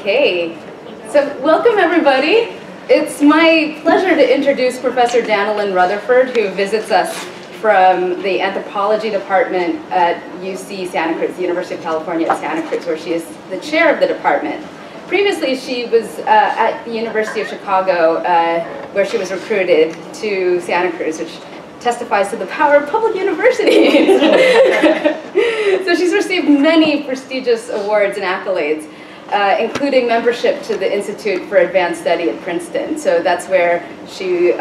Okay, so welcome everybody. It's my pleasure to introduce Professor Danilyn Rutherford, who visits us from the Anthropology Department at UC Santa Cruz, the University of California at Santa Cruz, where she is the chair of the department. Previously, she was at the University of Chicago, where she was recruited to Santa Cruz, which testifies to the power of public universities. So she's received many prestigious awards and accolades, including membership to the Institute for Advanced Study at Princeton. So that's where she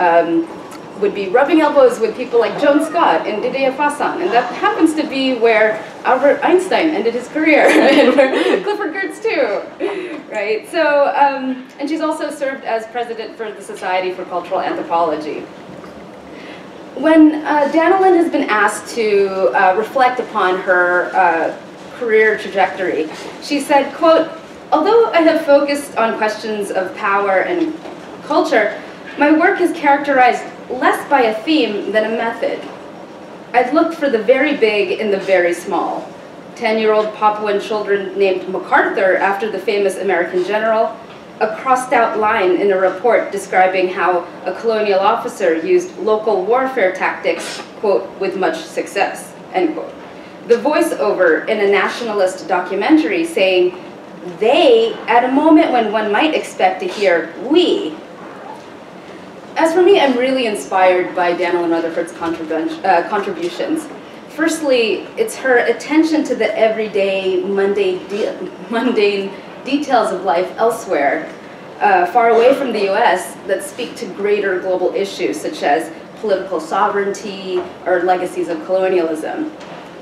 would be rubbing elbows with people like Joan Scott and Didier Fasson, and that happens to be where Albert Einstein ended his career, and where Clifford Geertz too, right? So, and she's also served as president for the Society for Cultural Anthropology. When Danilyn has been asked to reflect upon her career trajectory, she said, quote, "Although I have focused on questions of power and culture, my work is characterized less by a theme than a method. I've looked for the very big in the very small. 10-year-old Papuan children named MacArthur after the famous American general, a crossed-out line in a report describing how a colonial officer used local warfare tactics, quote, with much success, end quote. The voiceover in a nationalist documentary saying, they, at a moment when one might expect to hear we. As for me, I'm really inspired by Danilyn Rutherford's contributions. Firstly, it's her attention to the everyday, mundane details of life elsewhere, far away from the US, that speak to greater global issues such as political sovereignty or legacies of colonialism.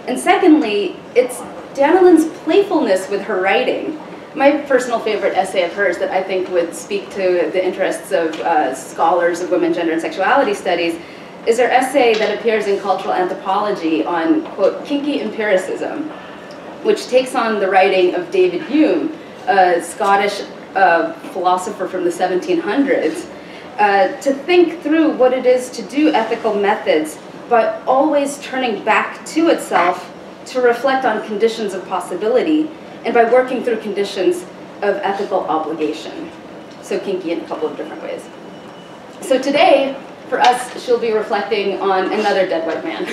And secondly, it's Danilyn's playfulness with her writing. My personal favorite essay of hers that I think would speak to the interests of scholars of women, gender, and sexuality studies is her essay that appears in Cultural Anthropology on, quote, kinky empiricism, which takes on the writing of David Hume, a Scottish philosopher from the 1700s, to think through what it is to do ethical methods, but always turning back to itself to reflect on conditions of possibility, and by working through conditions of ethical obligation. So kinky in a couple of different ways. So today, for us, she'll be reflecting on another dead white man.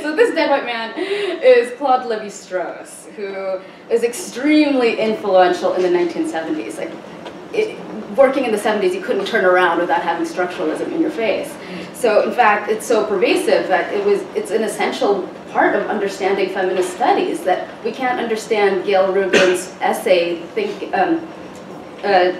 So this dead white man is Claude Lévi-Strauss, who is extremely influential in the 1970s. Like, working in the 70s, you couldn't turn around without having structuralism in your face. So in fact, it's so pervasive that it's an essential part of understanding feminist studies, that we can't understand Gail Rubin's essay,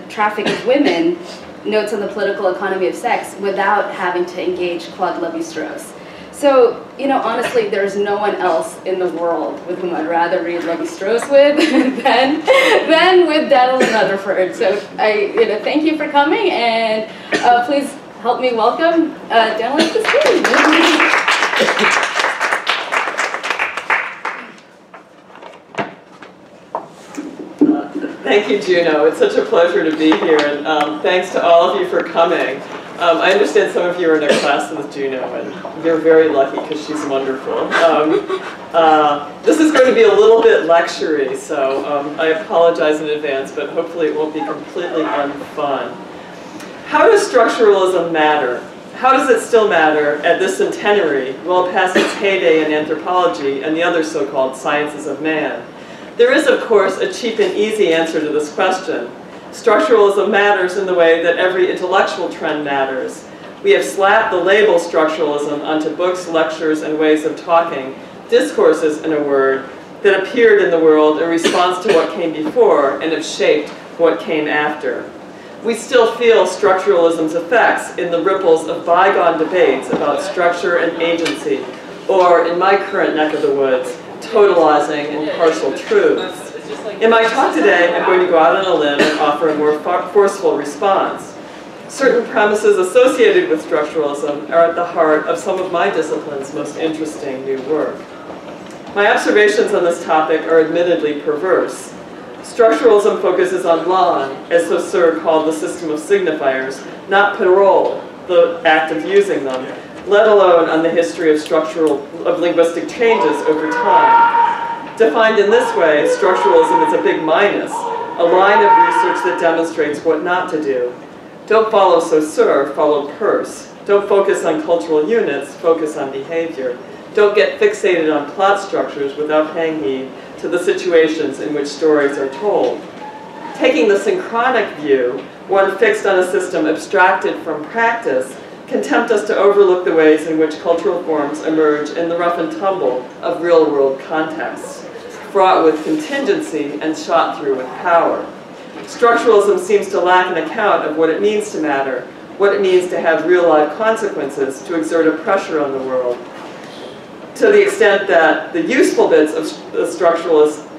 Traffic of Women, Notes on the Political Economy of Sex, without having to engage Claude Lévi-Strauss. So, you know, honestly, there's no one else in the world with whom I'd rather read Lévi-Strauss with than with Danilyn Rutherford. So, thank you for coming, and please help me welcome Danilyn to the stage. Thank you, Juno. It's such a pleasure to be here, and thanks to all of you for coming. I understand some of you are in a class with Juno, and you're very lucky because she's wonderful. This is going to be a little bit lecture-y, so I apologize in advance, but hopefully it won't be completely unfun. How does structuralism matter? How does it still matter at this centenary, well past its heyday in anthropology and the other so-called sciences of man? There is, of course, a cheap and easy answer to this question. Structuralism matters in the way that every intellectual trend matters. We have slapped the label structuralism onto books, lectures, and ways of talking, discourses, in a word, that appeared in the world in response to what came before and have shaped what came after. We still feel structuralism's effects in the ripples of bygone debates about structure and agency, or, in my current neck of the woods, totalizing and partial truths. In my talk today, I'm going to go out on a limb and offer a more forceful response. Certain premises associated with structuralism are at the heart of some of my discipline's most interesting new work. My observations on this topic are admittedly perverse. Structuralism focuses on lawn, as Saussure called the system of signifiers, not parole, the act of using them, let alone on the history of linguistic changes over time. Defined in this way, structuralism is a big minus, a line of research that demonstrates what not to do. Don't follow Saussure, follow Peirce. Don't focus on cultural units, focus on behavior. Don't get fixated on plot structures without paying heed to the situations in which stories are told. Taking the synchronic view, one fixed on a system abstracted from practice, can tempt us to overlook the ways in which cultural forms emerge in the rough and tumble of real-world contexts, fraught with contingency and shot through with power. Structuralism seems to lack an account of what it means to matter, what it means to have real-life consequences, to exert a pressure on the world. To the extent that the useful bits of the structuralist,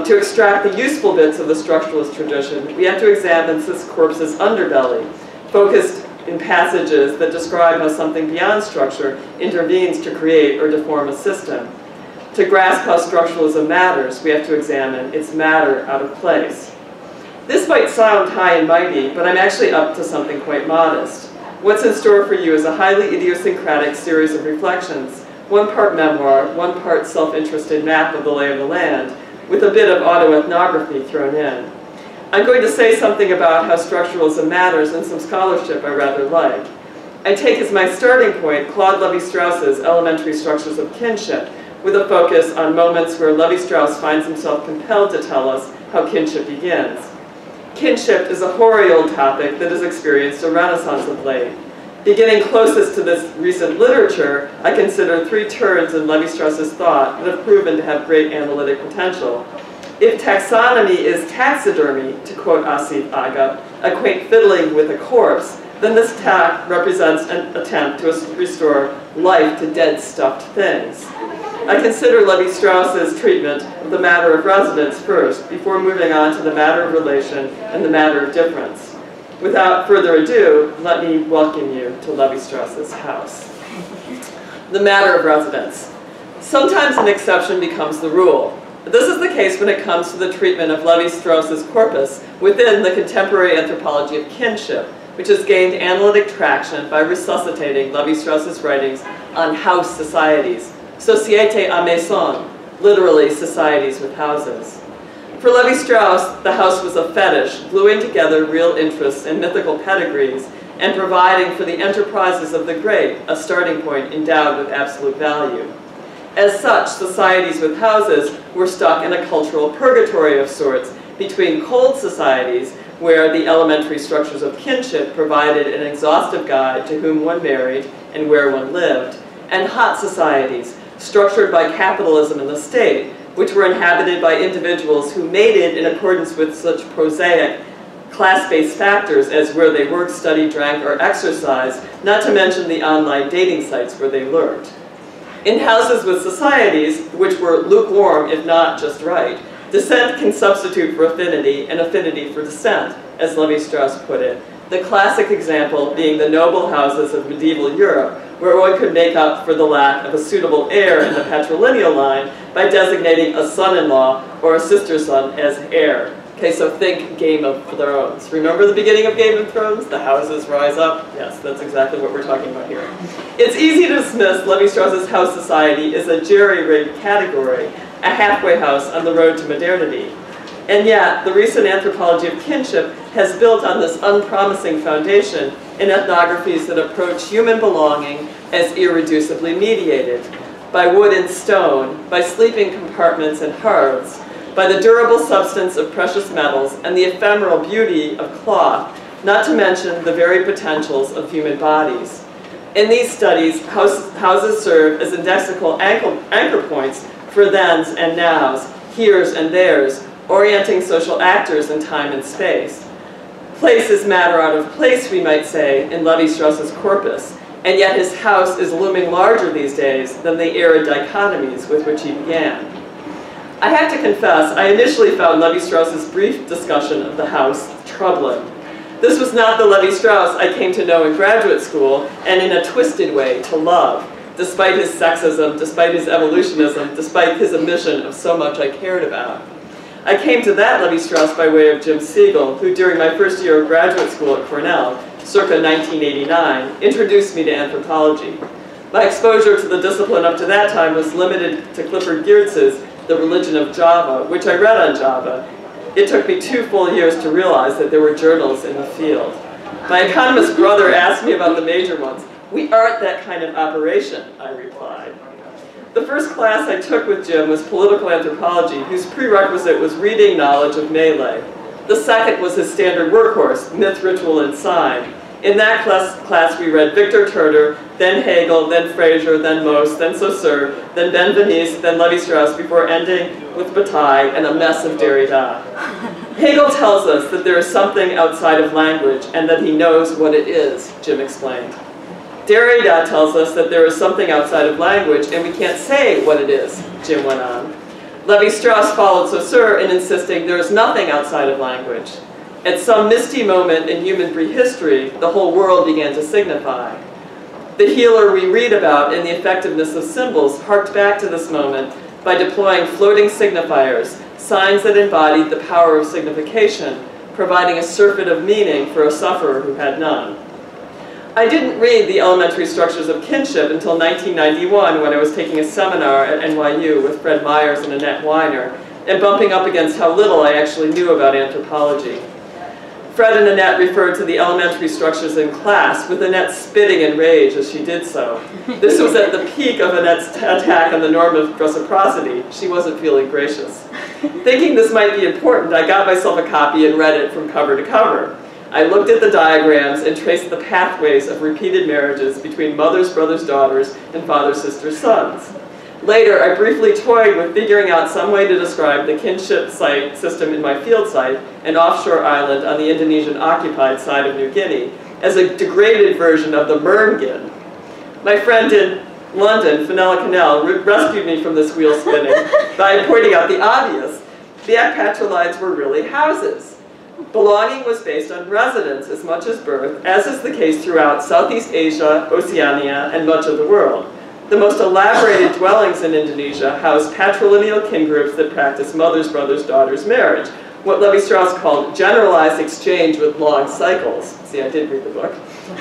to extract the useful bits of the structuralist tradition, we have to examine this corpse's underbelly, focused in passages that describe how something beyond structure intervenes to create or deform a system. To grasp how structuralism matters, we have to examine its matter out of place. This might sound high and mighty, but I'm actually up to something quite modest. What's in store for you is a highly idiosyncratic series of reflections, one part memoir, one part self-interested map of the lay of the land, with a bit of autoethnography thrown in. I'm going to say something about how structuralism matters and some scholarship I rather like. I take as my starting point Claude Lévi-Strauss's Elementary Structures of Kinship, with a focus on moments where Levi-Strauss finds himself compelled to tell us how kinship begins. Kinship is a hoary old topic that has experienced a renaissance of late. Beginning closest to this recent literature, I consider three turns in Levi-Strauss's thought that have proven to have great analytic potential. If taxonomy is taxidermy, to quote Asif Agha, a quaint fiddling with a corpse, then this tack represents an attempt to restore life to dead stuffed things. I consider Levi-Strauss's treatment of the matter of residence first, before moving on to the matter of relation and the matter of difference. Without further ado, let me welcome you to Levi-Strauss's house. The matter of residence. Sometimes an exception becomes the rule. This is the case when it comes to the treatment of Levi-Strauss's corpus within the contemporary anthropology of kinship, which has gained analytic traction by resuscitating Levi-Strauss's writings on house societies, société à maison, literally societies with houses. For Levi-Strauss, the house was a fetish, gluing together real interests and mythical pedigrees, and providing for the enterprises of the great a starting point endowed with absolute value. As such, societies with houses were stuck in a cultural purgatory of sorts between cold societies, where the elementary structures of kinship provided an exhaustive guide to whom one married and where one lived, and hot societies, structured by capitalism and the state, which were inhabited by individuals who mated in accordance with such prosaic class-based factors as where they worked, studied, drank, or exercised, not to mention the online dating sites where they lurked. In houses with societies, which were lukewarm if not just right, descent can substitute for affinity and affinity for descent, as Levi-Strauss put it, the classic example being the noble houses of medieval Europe, where one could make up for the lack of a suitable heir in the patrilineal line by designating a son-in-law or a sister-son as heir. Okay, so think Game of Thrones. Remember the beginning of Game of Thrones? The houses rise up? Yes, that's exactly what we're talking about here. It's easy to dismiss Levi-Strauss's house society as a jerry-rigged category, a halfway house on the road to modernity. And yet, the recent anthropology of kinship has built on this unpromising foundation in ethnographies that approach human belonging as irreducibly mediated, by wood and stone, by sleeping compartments and hearths, by the durable substance of precious metals and the ephemeral beauty of cloth, not to mention the very potentials of human bodies. In these studies, houses serve as indexical anchor points for thens and nows, heres and theirs, orienting social actors in time and space. Place is matter out of place, we might say, in Levi-Strauss's corpus, and yet his house is looming larger these days than the era dichotomies with which he began. I have to confess, I initially found Levi-Strauss's brief discussion of the house troubling. This was not the Levi-Strauss I came to know in graduate school, and in a twisted way to love, despite his sexism, despite his evolutionism, despite his omission of so much I cared about. I came to that Levi-Strauss by way of Jim Siegel, who during my first year of graduate school at Cornell, circa 1989, introduced me to anthropology. My exposure to the discipline up to that time was limited to Clifford Geertz's The Religion of Java, which I read on Java. It took me 2 full years to realize that there were journals in the field. My economist brother asked me about the major ones. We aren't that kind of operation, I replied. The first class I took with Jim was political anthropology, whose prerequisite was reading knowledge of Melee. The second was his standard workhorse, Myth, Ritual, and Sign. In that class we read Victor Turner, then Hegel, then Fraser, then Mauss, then Saussure, then Benveniste, then Lévi-Strauss, before ending with Bataille and a mess of Derrida. Hegel tells us that there is something outside of language and that he knows what it is, Jim explained. Derrida tells us that there is something outside of language and we can't say what it is, Jim went on. Lévi-Strauss followed Saussure in insisting there is nothing outside of language. At some misty moment in human prehistory, the whole world began to signify. The healer we read about in the effectiveness of symbols harked back to this moment by deploying floating signifiers, signs that embodied the power of signification, providing a surfeit of meaning for a sufferer who had none. I didn't read the elementary structures of kinship until 1991 when I was taking a seminar at NYU with Fred Myers and Annette Weiner, and bumping up against how little I actually knew about anthropology. Fred and Annette referred to the elementary structures in class, with Annette spitting in rage as she did so. This was at the peak of Annette's attack on the norm of reciprocity. She wasn't feeling gracious. Thinking this might be important, I got myself a copy and read it from cover to cover. I looked at the diagrams and traced the pathways of repeated marriages between mothers, brothers, daughters, and fathers, sisters, sons. Later, I briefly toyed with figuring out some way to describe the kinship site system in my field site, an offshore island on the Indonesian-occupied side of New Guinea, as a degraded version of the Merngin. My friend in London, Fenella Cannell, rescued me from this wheel spinning by pointing out the obvious. The patrilides were really houses. Belonging was based on residence as much as birth, as is the case throughout Southeast Asia, Oceania, and much of the world. The most elaborated dwellings in Indonesia house patrilineal kin groups that practice mothers, brothers, daughters marriage, what Levi-Strauss called generalized exchange with long cycles. See, I did read the book.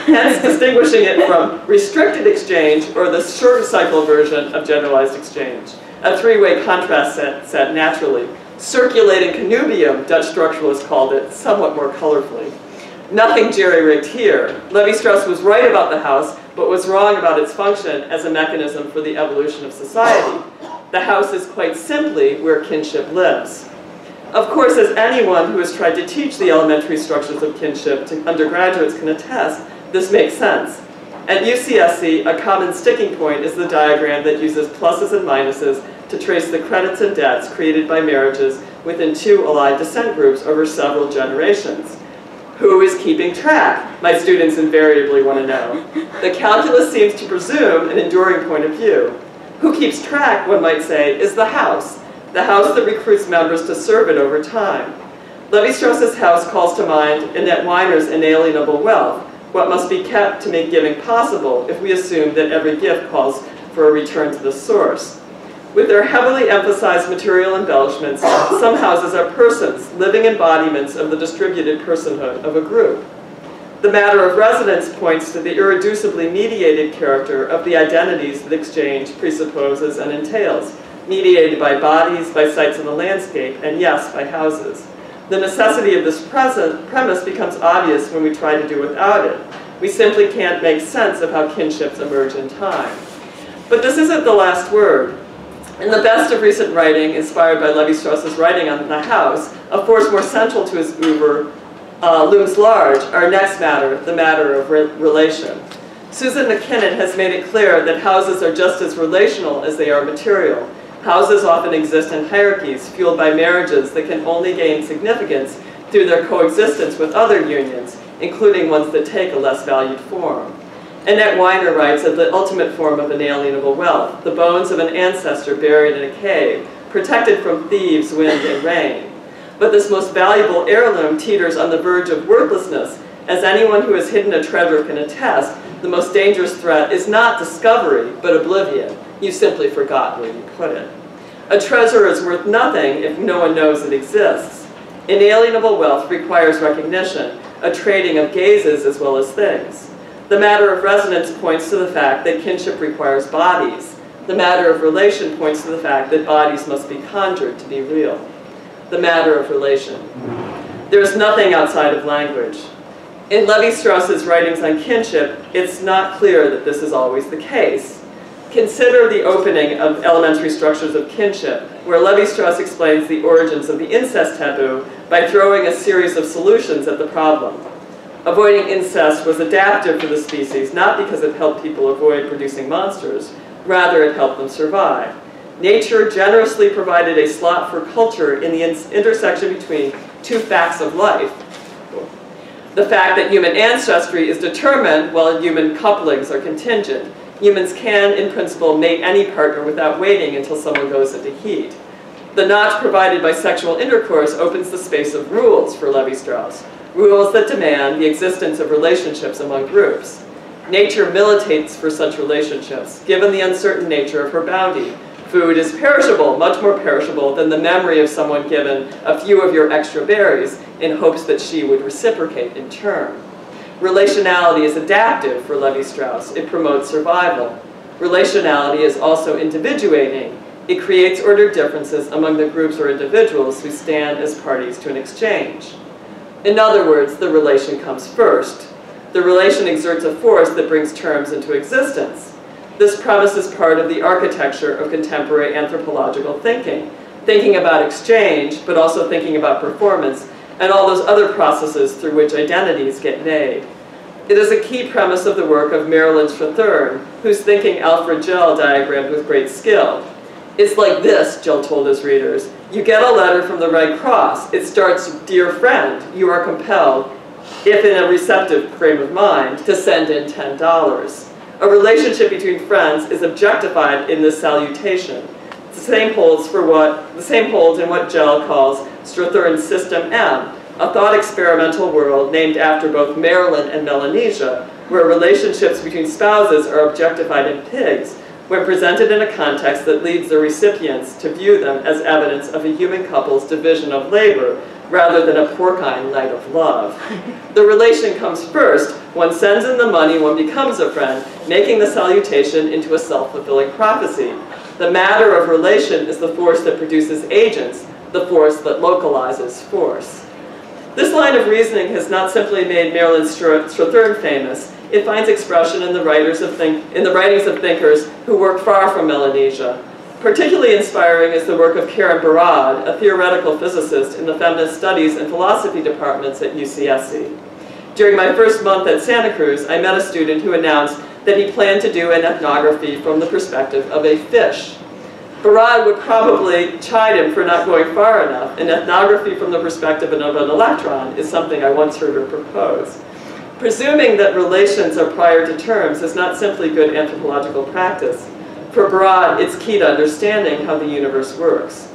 Hence distinguishing it from restricted exchange, or the short cycle version of generalized exchange. A 3-way contrast set naturally. Circulating connubium, Dutch structuralists called it, somewhat more colorfully. Nothing jerry-rigged here. Levi-Strauss was right about the house, but was wrong about its function as a mechanism for the evolution of society. The house is quite simply where kinship lives. Of course, as anyone who has tried to teach the elementary structures of kinship to undergraduates can attest, this makes sense. At UCSC, a common sticking point is the diagram that uses pluses and minuses to trace the credits and debts created by marriages within 2 allied descent groups over several generations. Who is keeping track? My students invariably want to know. The calculus seems to presume an enduring point of view. Who keeps track, one might say, is the house that recruits members to serve it over time. Levi-Strauss's house calls to mind Annette Weiner's inalienable wealth, what must be kept to make giving possible if we assume that every gift calls for a return to the source. With their heavily emphasized material embellishments, some houses are persons, living embodiments of the distributed personhood of a group. The matter of residence points to the irreducibly mediated character of the identities that exchange presupposes and entails, mediated by bodies, by sites in the landscape, and yes, by houses. The necessity of this premise becomes obvious when we try to do without it. We simply can't make sense of how kinships emerge in time. But this isn't the last word. In the best of recent writing, inspired by Levi-Strauss's writing on the house, a force more central to his oeuvre looms large, our next matter, the matter of relation. Susan McKinnon has made it clear that houses are just as relational as they are material. Houses often exist in hierarchies fueled by marriages that can only gain significance through their coexistence with other unions, including ones that take a less valued form. Annette Weiner writes of the ultimate form of inalienable wealth, the bones of an ancestor buried in a cave, protected from thieves, wind, and rain. But this most valuable heirloom teeters on the verge of worthlessness. As anyone who has hidden a treasure can attest, the most dangerous threat is not discovery, but oblivion. You simply forgot where you put it. A treasure is worth nothing if no one knows it exists. Inalienable wealth requires recognition, a trading of gazes as well as things. The matter of resonance points to the fact that kinship requires bodies. The matter of relation points to the fact that bodies must be conjured to be real. The matter of relation. There is nothing outside of language. In Levi-Strauss's writings on kinship, it's not clear that this is always the case. Consider the opening of Elementary Structures of Kinship, where Levi-Strauss explains the origins of the incest taboo by throwing a series of solutions at the problem. Avoiding incest was adaptive for the species, not because it helped people avoid producing monsters, rather it helped them survive. Nature generously provided a slot for culture in the intersection between two facts of life. The fact that human ancestry is determined while human couplings are contingent. Humans can, in principle, mate any partner without waiting until someone goes into heat. The notch provided by sexual intercourse opens the space of rules for Levi-Strauss, rules that demand the existence of relationships among groups. Nature militates for such relationships, given the uncertain nature of her bounty. Food is perishable, much more perishable than the memory of someone given a few of your extra berries in hopes that she would reciprocate in turn. Relationality is adaptive for Levi-Strauss. It promotes survival. Relationality is also individuating. It creates ordered differences among the groups or individuals who stand as parties to an exchange. In other words, the relation comes first. The relation exerts a force that brings terms into existence. This premise is part of the architecture of contemporary anthropological thinking, thinking about exchange, but also thinking about performance, and all those other processes through which identities get made. It is a key premise of the work of Marilyn Strathern, whose thinking Alfred Gell diagrammed with great skill. It's like this, Gell told his readers. You get a letter from the Red Cross. It starts, "Dear friend, you are compelled, if in a receptive frame of mind, to send in $10. A relationship between friends is objectified in this salutation. The same holds in what Gell calls Strathern's System M, a thought experimental world named after both Maryland and Melanesia, where relationships between spouses are objectified in pigs, when presented in a context that leads the recipients to view them as evidence of a human couple's division of labor, rather than a porcine night of love. The relation comes first. One sends in the money, one becomes a friend, making the salutation into a self-fulfilling prophecy. The matter of relation is the force that produces agents, the force that localizes force. This line of reasoning has not simply made Marilyn Strathern famous. It finds expression in the writings of thinkers who work far from Melanesia. Particularly inspiring is the work of Karen Barad, a theoretical physicist in the feminist studies and philosophy departments at UCSC. During my first month at Santa Cruz, I met a student who announced that he planned to do an ethnography from the perspective of a fish. Barad would probably chide him for not going far enough. An ethnography from the perspective of an electron is something I once heard her propose. Presuming that relations are prior to terms is not simply good anthropological practice. For Barad, it's key to understanding how the universe works.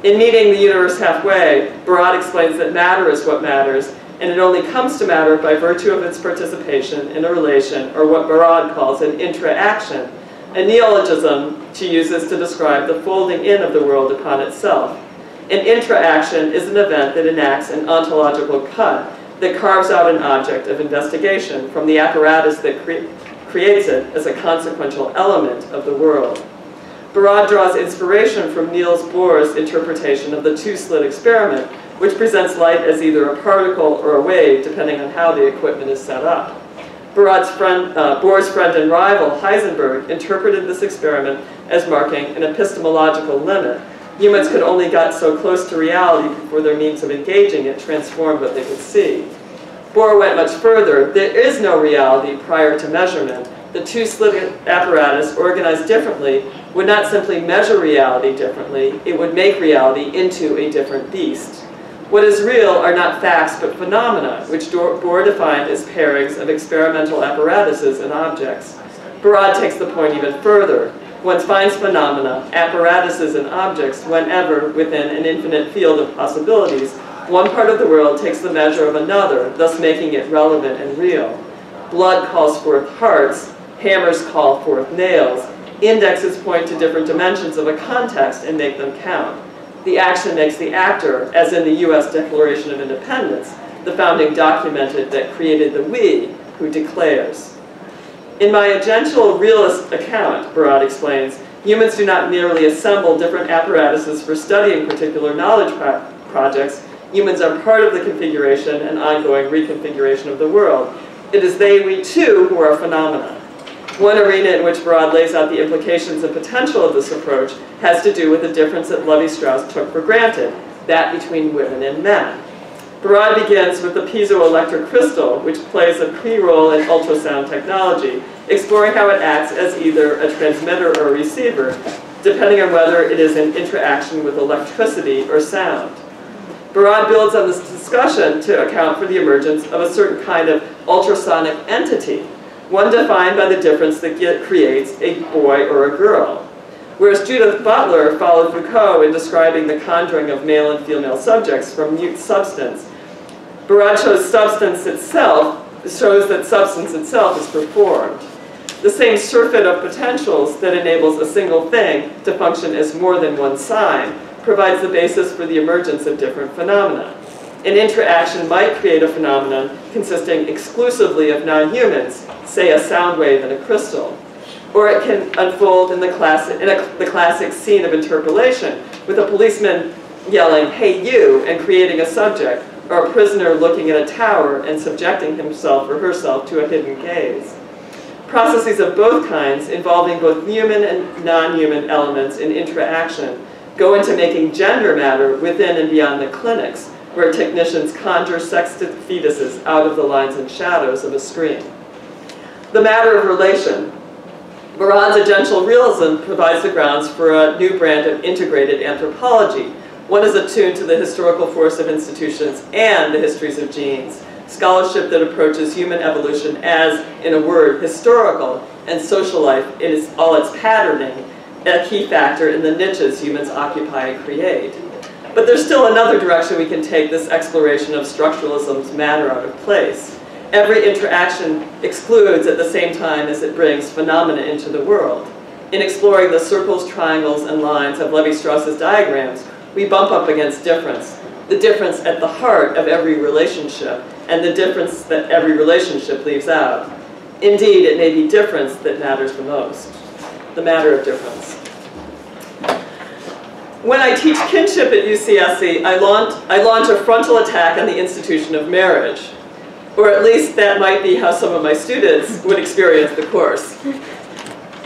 In Meeting the Universe Halfway, Barad explains that matter is what matters, and it only comes to matter by virtue of its participation in a relation, or what Barad calls an intra-action, a neologism she uses to describe the folding in of the world upon itself. An intra-action is an event that enacts an ontological cut that carves out an object of investigation from the apparatus that creates it as a consequential element of the world. Barad draws inspiration from Niels Bohr's interpretation of the two-slit experiment, which presents light as either a particle or a wave, depending on how the equipment is set up. Bohr's friend and rival, Heisenberg, interpreted this experiment as marking an epistemological limit. Humans could only get so close to reality before their means of engaging it transformed what they could see. Bohr went much further. There is no reality prior to measurement. The two-slit apparatus, organized differently, would not simply measure reality differently, it would make reality into a different beast. What is real are not facts but phenomena, which Bohr defined as pairings of experimental apparatuses and objects. Barad takes the point even further. One finds phenomena, apparatuses, and objects whenever, within an infinite field of possibilities, one part of the world takes the measure of another, thus making it relevant and real. Blood calls forth hearts, hammers call forth nails, indexes point to different dimensions of a context and make them count. The action makes the actor, as in the US Declaration of Independence, the founding documented that created the we, who declares. In my agential realist account, Barad explains, humans do not merely assemble different apparatuses for studying particular knowledge projects. Humans are part of the configuration and ongoing reconfiguration of the world. It is they, we too, who are phenomena. One arena in which Barad lays out the implications and potential of this approach has to do with the difference that Lévi-Strauss took for granted, that between women and men. Barad begins with the piezoelectric crystal, which plays a key role in ultrasound technology, exploring how it acts as either a transmitter or a receiver, depending on whether it is in interaction with electricity or sound. Barad builds on this discussion to account for the emergence of a certain kind of ultrasonic entity, one defined by the difference that creates a boy or a girl. Whereas Judith Butler followed Foucault in describing the conjuring of male and female subjects from mute substance, Barad shows that substance itself is performed. The same surfeit of potentials that enables a single thing to function as more than one sign provides the basis for the emergence of different phenomena. An interaction might create a phenomenon consisting exclusively of non-humans, say a sound wave in a crystal. Or it can unfold in the classic scene of interpolation, with a policeman yelling, "Hey you," and creating a subject, or a prisoner looking at a tower and subjecting himself or herself to a hidden gaze. Processes of both kinds, involving both human and non-human elements in interaction, go into making gender matter within and beyond the clinics, where technicians conjure sexted fetuses out of the lines and shadows of a screen. The matter of relation. Barad's agential realism provides the grounds for a new brand of integrated anthropology. One is attuned to the historical force of institutions and the histories of genes. Scholarship that approaches human evolution as, in a word, historical, and social life in all its patterning, a key factor in the niches humans occupy and create. But there's still another direction we can take this exploration of structuralism's matter out of place. Every interaction excludes at the same time as it brings phenomena into the world. In exploring the circles, triangles, and lines of Lévi-Strauss's diagrams, we bump up against difference. The difference at the heart of every relationship, and the difference that every relationship leaves out. Indeed, it may be difference that matters the most. The matter of difference. When I teach kinship at UCSC, I launch a frontal attack on the institution of marriage. Or at least that might be how some of my students would experience the course.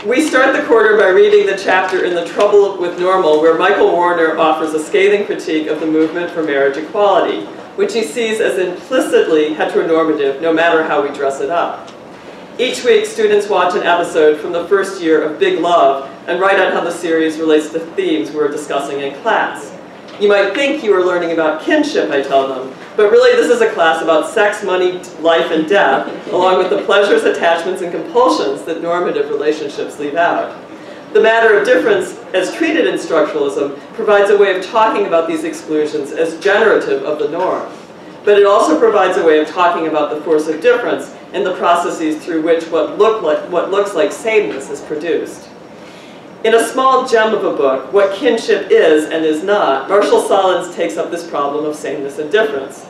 We start the quarter by reading the chapter in The Trouble with Normal, where Michael Warner offers a scathing critique of the movement for marriage equality, which he sees as implicitly heteronormative, no matter how we dress it up. Each week, students watch an episode from the first year of Big Love and write out how the series relates to themes we're discussing in class. You might think you are learning about kinship, I tell them, but really this is a class about sex, money, life, and death, along with the pleasures, attachments, and compulsions that normative relationships leave out. The matter of difference, as treated in structuralism, provides a way of talking about these exclusions as generative of the norm. But it also provides a way of talking about the force of difference and the processes through which what looks like sameness is produced. In a small gem of a book, What Kinship Is and Is Not, Marshall Sahlins takes up this problem of sameness and difference.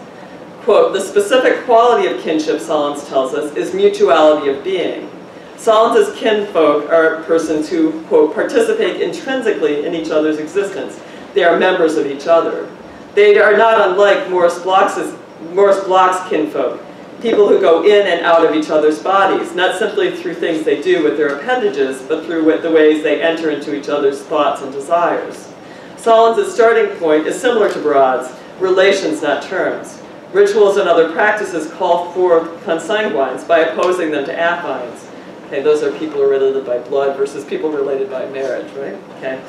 Quote, the specific quality of kinship, Sahlins tells us, is mutuality of being. Sahlins' kinfolk are persons who, quote, participate intrinsically in each other's existence. They are members of each other. They are not unlike Morris Bloch's kinfolk, people who go in and out of each other's bodies, not simply through things they do with their appendages, but through the ways they enter into each other's thoughts and desires. Sahlins' starting point is similar to Barad's, relations, not terms. Rituals and other practices call forth consanguines by opposing them to affines. Okay, those are people who are related by blood versus people related by marriage, right? Okay.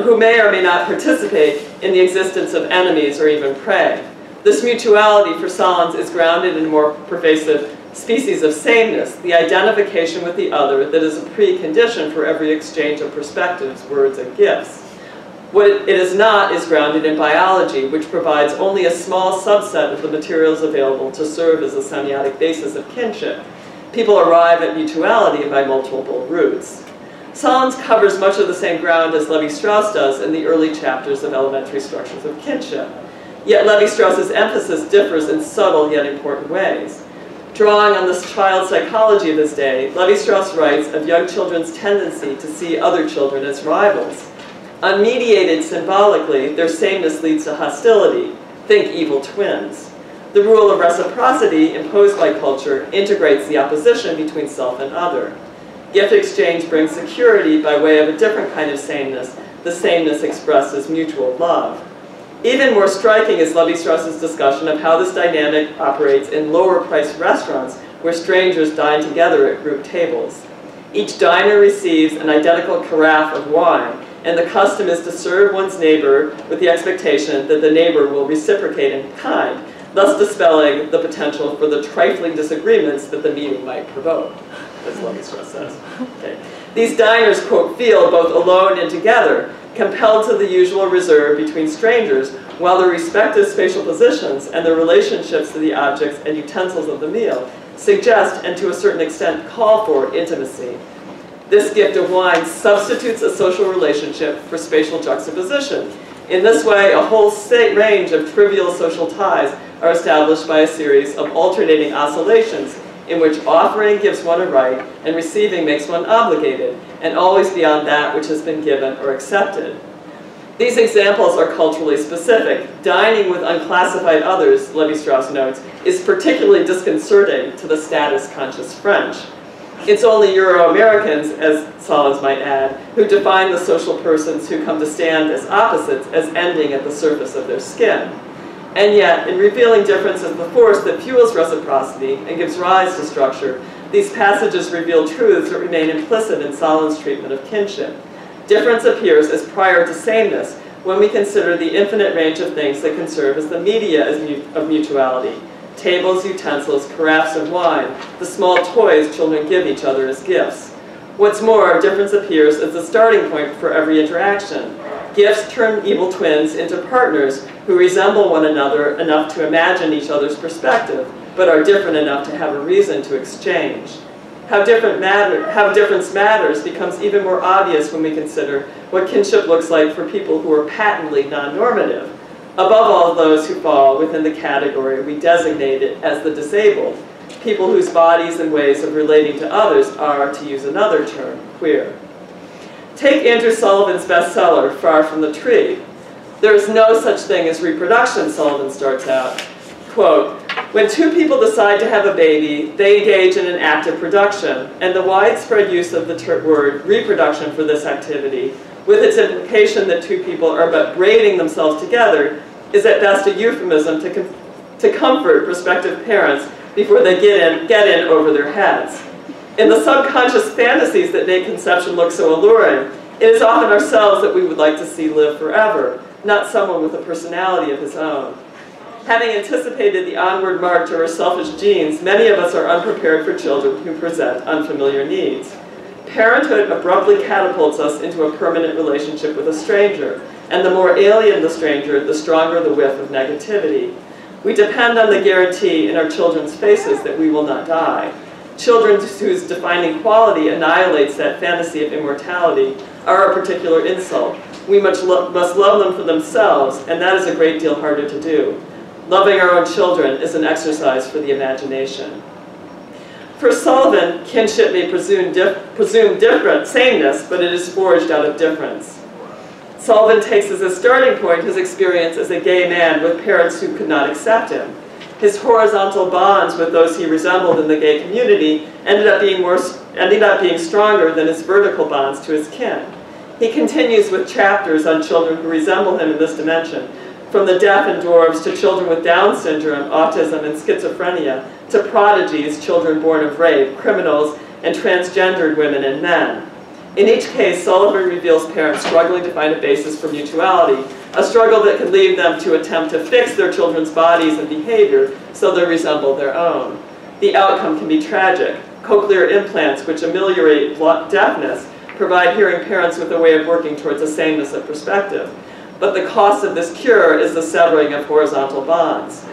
Who may or may not participate in the existence of enemies or even prey. This mutuality for Sahlins is grounded in a more pervasive species of sameness, the identification with the other that is a precondition for every exchange of perspectives, words, and gifts. What it is not is grounded in biology, which provides only a small subset of the materials available to serve as a semiotic basis of kinship. People arrive at mutuality by multiple routes. Sahlins covers much of the same ground as Lévi-Strauss does in the early chapters of Elementary Structures of Kinship. Yet Lévi-Strauss's emphasis differs in subtle yet important ways. Drawing on the child psychology of his day, Levi-Strauss writes of young children's tendency to see other children as rivals. Unmediated symbolically, their sameness leads to hostility. Think evil twins. The rule of reciprocity imposed by culture integrates the opposition between self and other. Gift exchange brings security by way of a different kind of sameness, the sameness expressed as mutual love. Even more striking is Levi-Strauss's discussion of how this dynamic operates in lower-priced restaurants where strangers dine together at group tables. Each diner receives an identical carafe of wine, and the custom is to serve one's neighbor with the expectation that the neighbor will reciprocate in kind, thus dispelling the potential for the trifling disagreements that the meeting might provoke, as Levi-Strauss says. Okay. These diners, quote, feel both alone and together, compelled to the usual reserve between strangers, while their respective spatial positions and their relationships to the objects and utensils of the meal suggest, and to a certain extent call for, intimacy. This gift of wine substitutes a social relationship for spatial juxtaposition. In this way, a whole range of trivial social ties are established by a series of alternating oscillations in which offering gives one a right and receiving makes one obligated, and always beyond that which has been given or accepted. These examples are culturally specific. Dining with unclassified others, Lévi-Strauss notes, is particularly disconcerting to the status-conscious French. It's only Euro-Americans, as Solons might add, who define the social persons who come to stand as opposites as ending at the surface of their skin. And yet, in revealing difference as the force that fuels reciprocity and gives rise to structure, these passages reveal truths that remain implicit in Solon's treatment of kinship. Difference appears as prior to sameness when we consider the infinite range of things that can serve as the media of mutuality. Tables, utensils, carafes of wine, the small toys children give each other as gifts. What's more, difference appears as the starting point for every interaction. Gifts turn evil twins into partners who resemble one another enough to imagine each other's perspective, but are different enough to have a reason to exchange. How difference matters becomes even more obvious when we consider what kinship looks like for people who are patently non-normative. Above all, those who fall within the category we designated as the disabled, people whose bodies and ways of relating to others are, to use another term, queer. Take Andrew Sullivan's bestseller, Far from the Tree. There is no such thing as reproduction, Sullivan starts out. Quote, when two people decide to have a baby, they engage in an act of production, and the widespread use of the word reproduction for this activity, with its implication that two people are but braiding themselves together, is at best a euphemism to comfort prospective parents before they get in over their heads. In the subconscious fantasies that make conception look so alluring, it is often ourselves that we would like to see live forever, not someone with a personality of his own. Having anticipated the onward march to our selfish genes, many of us are unprepared for children who present unfamiliar needs. Parenthood abruptly catapults us into a permanent relationship with a stranger, and the more alien the stranger, the stronger the whiff of negativity. We depend on the guarantee in our children's faces that we will not die. Children whose defining quality annihilates that fantasy of immortality are a particular insult. We must love them for themselves, and that is a great deal harder to do. Loving our own children is an exercise for the imagination. For Sullivan, kinship may presume different sameness, but it is forged out of difference. Sullivan takes as a starting point his experience as a gay man with parents who could not accept him. His horizontal bonds with those he resembled in the gay community ended up being stronger than his vertical bonds to his kin. He continues with chapters on children who resemble him in this dimension, from the deaf and dwarves to children with Down syndrome, autism, and schizophrenia, to prodigies, children born of rape, criminals, and transgendered women and men. In each case, Sullivan reveals parents struggling to find a basis for mutuality, a struggle that can lead them to attempt to fix their children's bodies and behavior so they resemble their own. The outcome can be tragic. Cochlear implants, which ameliorate deafness, provide hearing parents with a way of working towards a sameness of perspective. But the cost of this cure is the severing of horizontal bonds.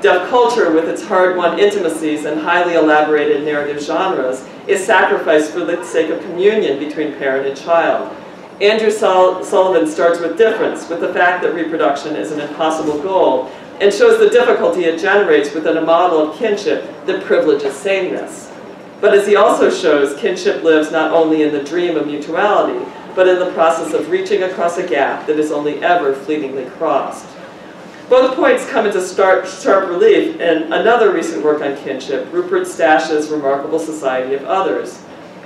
Deaf culture, with its hard-won intimacies and highly elaborated narrative genres, is sacrificed for the sake of communion between parent and child. Andrew Sullivan starts with difference, with the fact that reproduction is an impossible goal, and shows the difficulty it generates within a model of kinship that privileges sameness. But as he also shows, kinship lives not only in the dream of mutuality, but in the process of reaching across a gap that is only ever fleetingly crossed. Both points come into sharp relief in another recent work on kinship, Rupert Stash's remarkable Society of Others.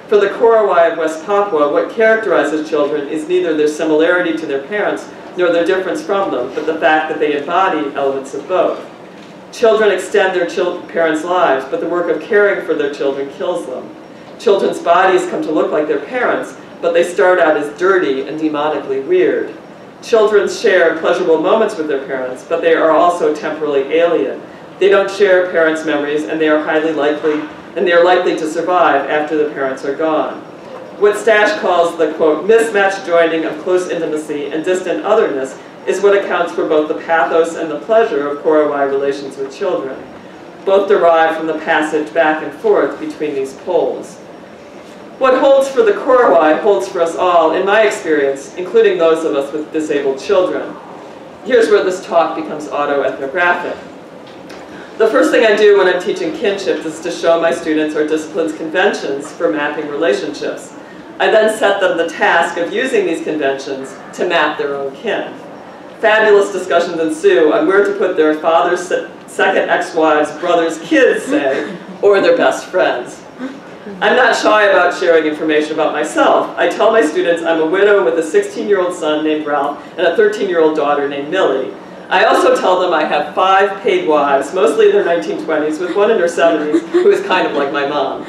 For the Korowai of West Papua, what characterizes children is neither their similarity to their parents nor their difference from them, but the fact that they embody elements of both. Children extend their parents' lives, but the work of caring for their children kills them. Children's bodies come to look like their parents, but they start out as dirty and demonically weird. Children share pleasurable moments with their parents, but they are also temporally alien. They don't share parents' memories, and they are likely to survive after the parents are gone. What Stash calls the, quote, mismatched joining of close intimacy and distant otherness is what accounts for both the pathos and the pleasure of Korowai relations with children. Both derive from the passage back and forth between these poles. What holds for the Korowai holds for us all, in my experience, including those of us with disabled children. Here's where this talk becomes autoethnographic. The first thing I do when I'm teaching kinship is to show my students our discipline's conventions for mapping relationships. I then set them the task of using these conventions to map their own kin. Fabulous discussions ensue on where to put their father's second ex-wives, brothers, kids, say, or their best friends. I'm not shy about sharing information about myself. I tell my students I'm a widow with a 16-year-old son named Ralph and a 13-year-old daughter named Millie. I also tell them I have 5 paid wives, mostly in their 1920s, with one in her 70s, who is kind of like my mom.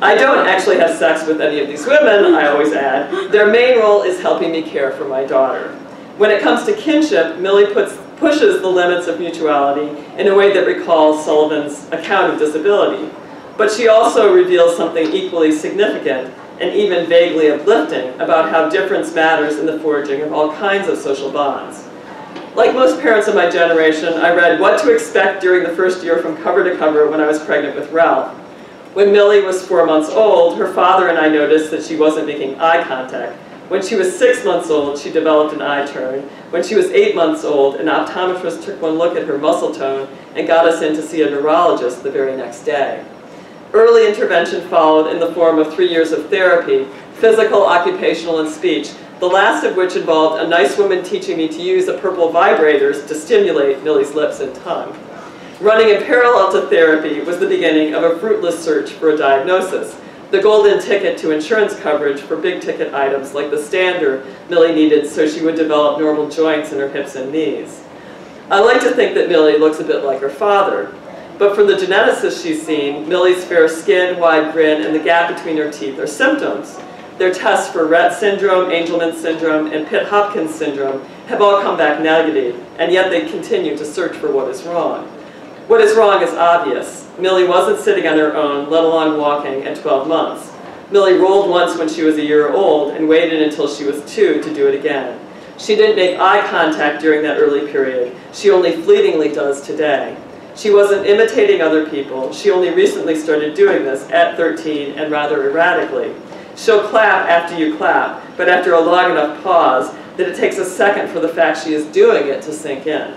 I don't actually have sex with any of these women, I always add. Their main role is helping me care for my daughter. When it comes to kinship, Millie pushes the limits of mutuality in a way that recalls Sullivan's account of disability. But she also reveals something equally significant and even vaguely uplifting about how difference matters in the forging of all kinds of social bonds. Like most parents of my generation, I read What to Expect During the First Year from cover to cover when I was pregnant with Ralph. When Millie was 4 months old, her father and I noticed that she wasn't making eye contact. When she was 6 months old, she developed an eye turn. When she was 8 months old, an optometrist took one look at her muscle tone and got us in to see a neurologist the very next day. Early intervention followed in the form of 3 years of therapy, physical, occupational, and speech, the last of which involved a nice woman teaching me to use the purple vibrators to stimulate Millie's lips and tongue. Running in parallel to therapy was the beginning of a fruitless search for a diagnosis, the golden ticket to insurance coverage for big-ticket items like the stander Millie needed so she would develop normal joints in her hips and knees. I like to think that Millie looks a bit like her father, but from the geneticists she's seen, Millie's fair skin, wide grin, and the gap between her teeth are symptoms. Their tests for Rett syndrome, Angelman syndrome, and Pitt-Hopkins syndrome have all come back negative, and yet they continue to search for what is wrong. What is wrong is obvious. Millie wasn't sitting on her own, let alone walking, at 12 months. Millie rolled once when she was a year old and waited until she was 2 to do it again. She didn't make eye contact during that early period. She only fleetingly does today. She wasn't imitating other people. She only recently started doing this at 13 and rather erratically. She'll clap after you clap, but after a long enough pause that it takes a second for the fact she is doing it to sink in.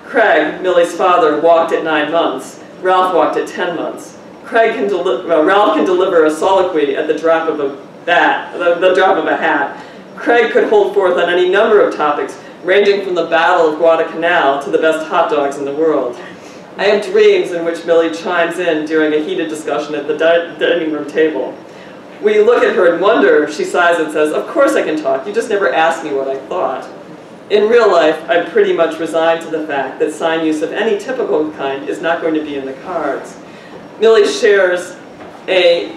Craig, Millie's father, walked at 9 months. Ralph walked at 10 months. Ralph can deliver a soliloquy at the drop of a hat. Craig could hold forth on any number of topics, ranging from the Battle of Guadalcanal to the best hot dogs in the world. I have dreams in which Millie chimes in during a heated discussion at the dining room table. We look at her in wonder. She sighs and says, "Of course I can talk. You just never asked me what I thought." In real life, I'm pretty much resigned to the fact that sign use of any typical kind is not going to be in the cards. Millie shares a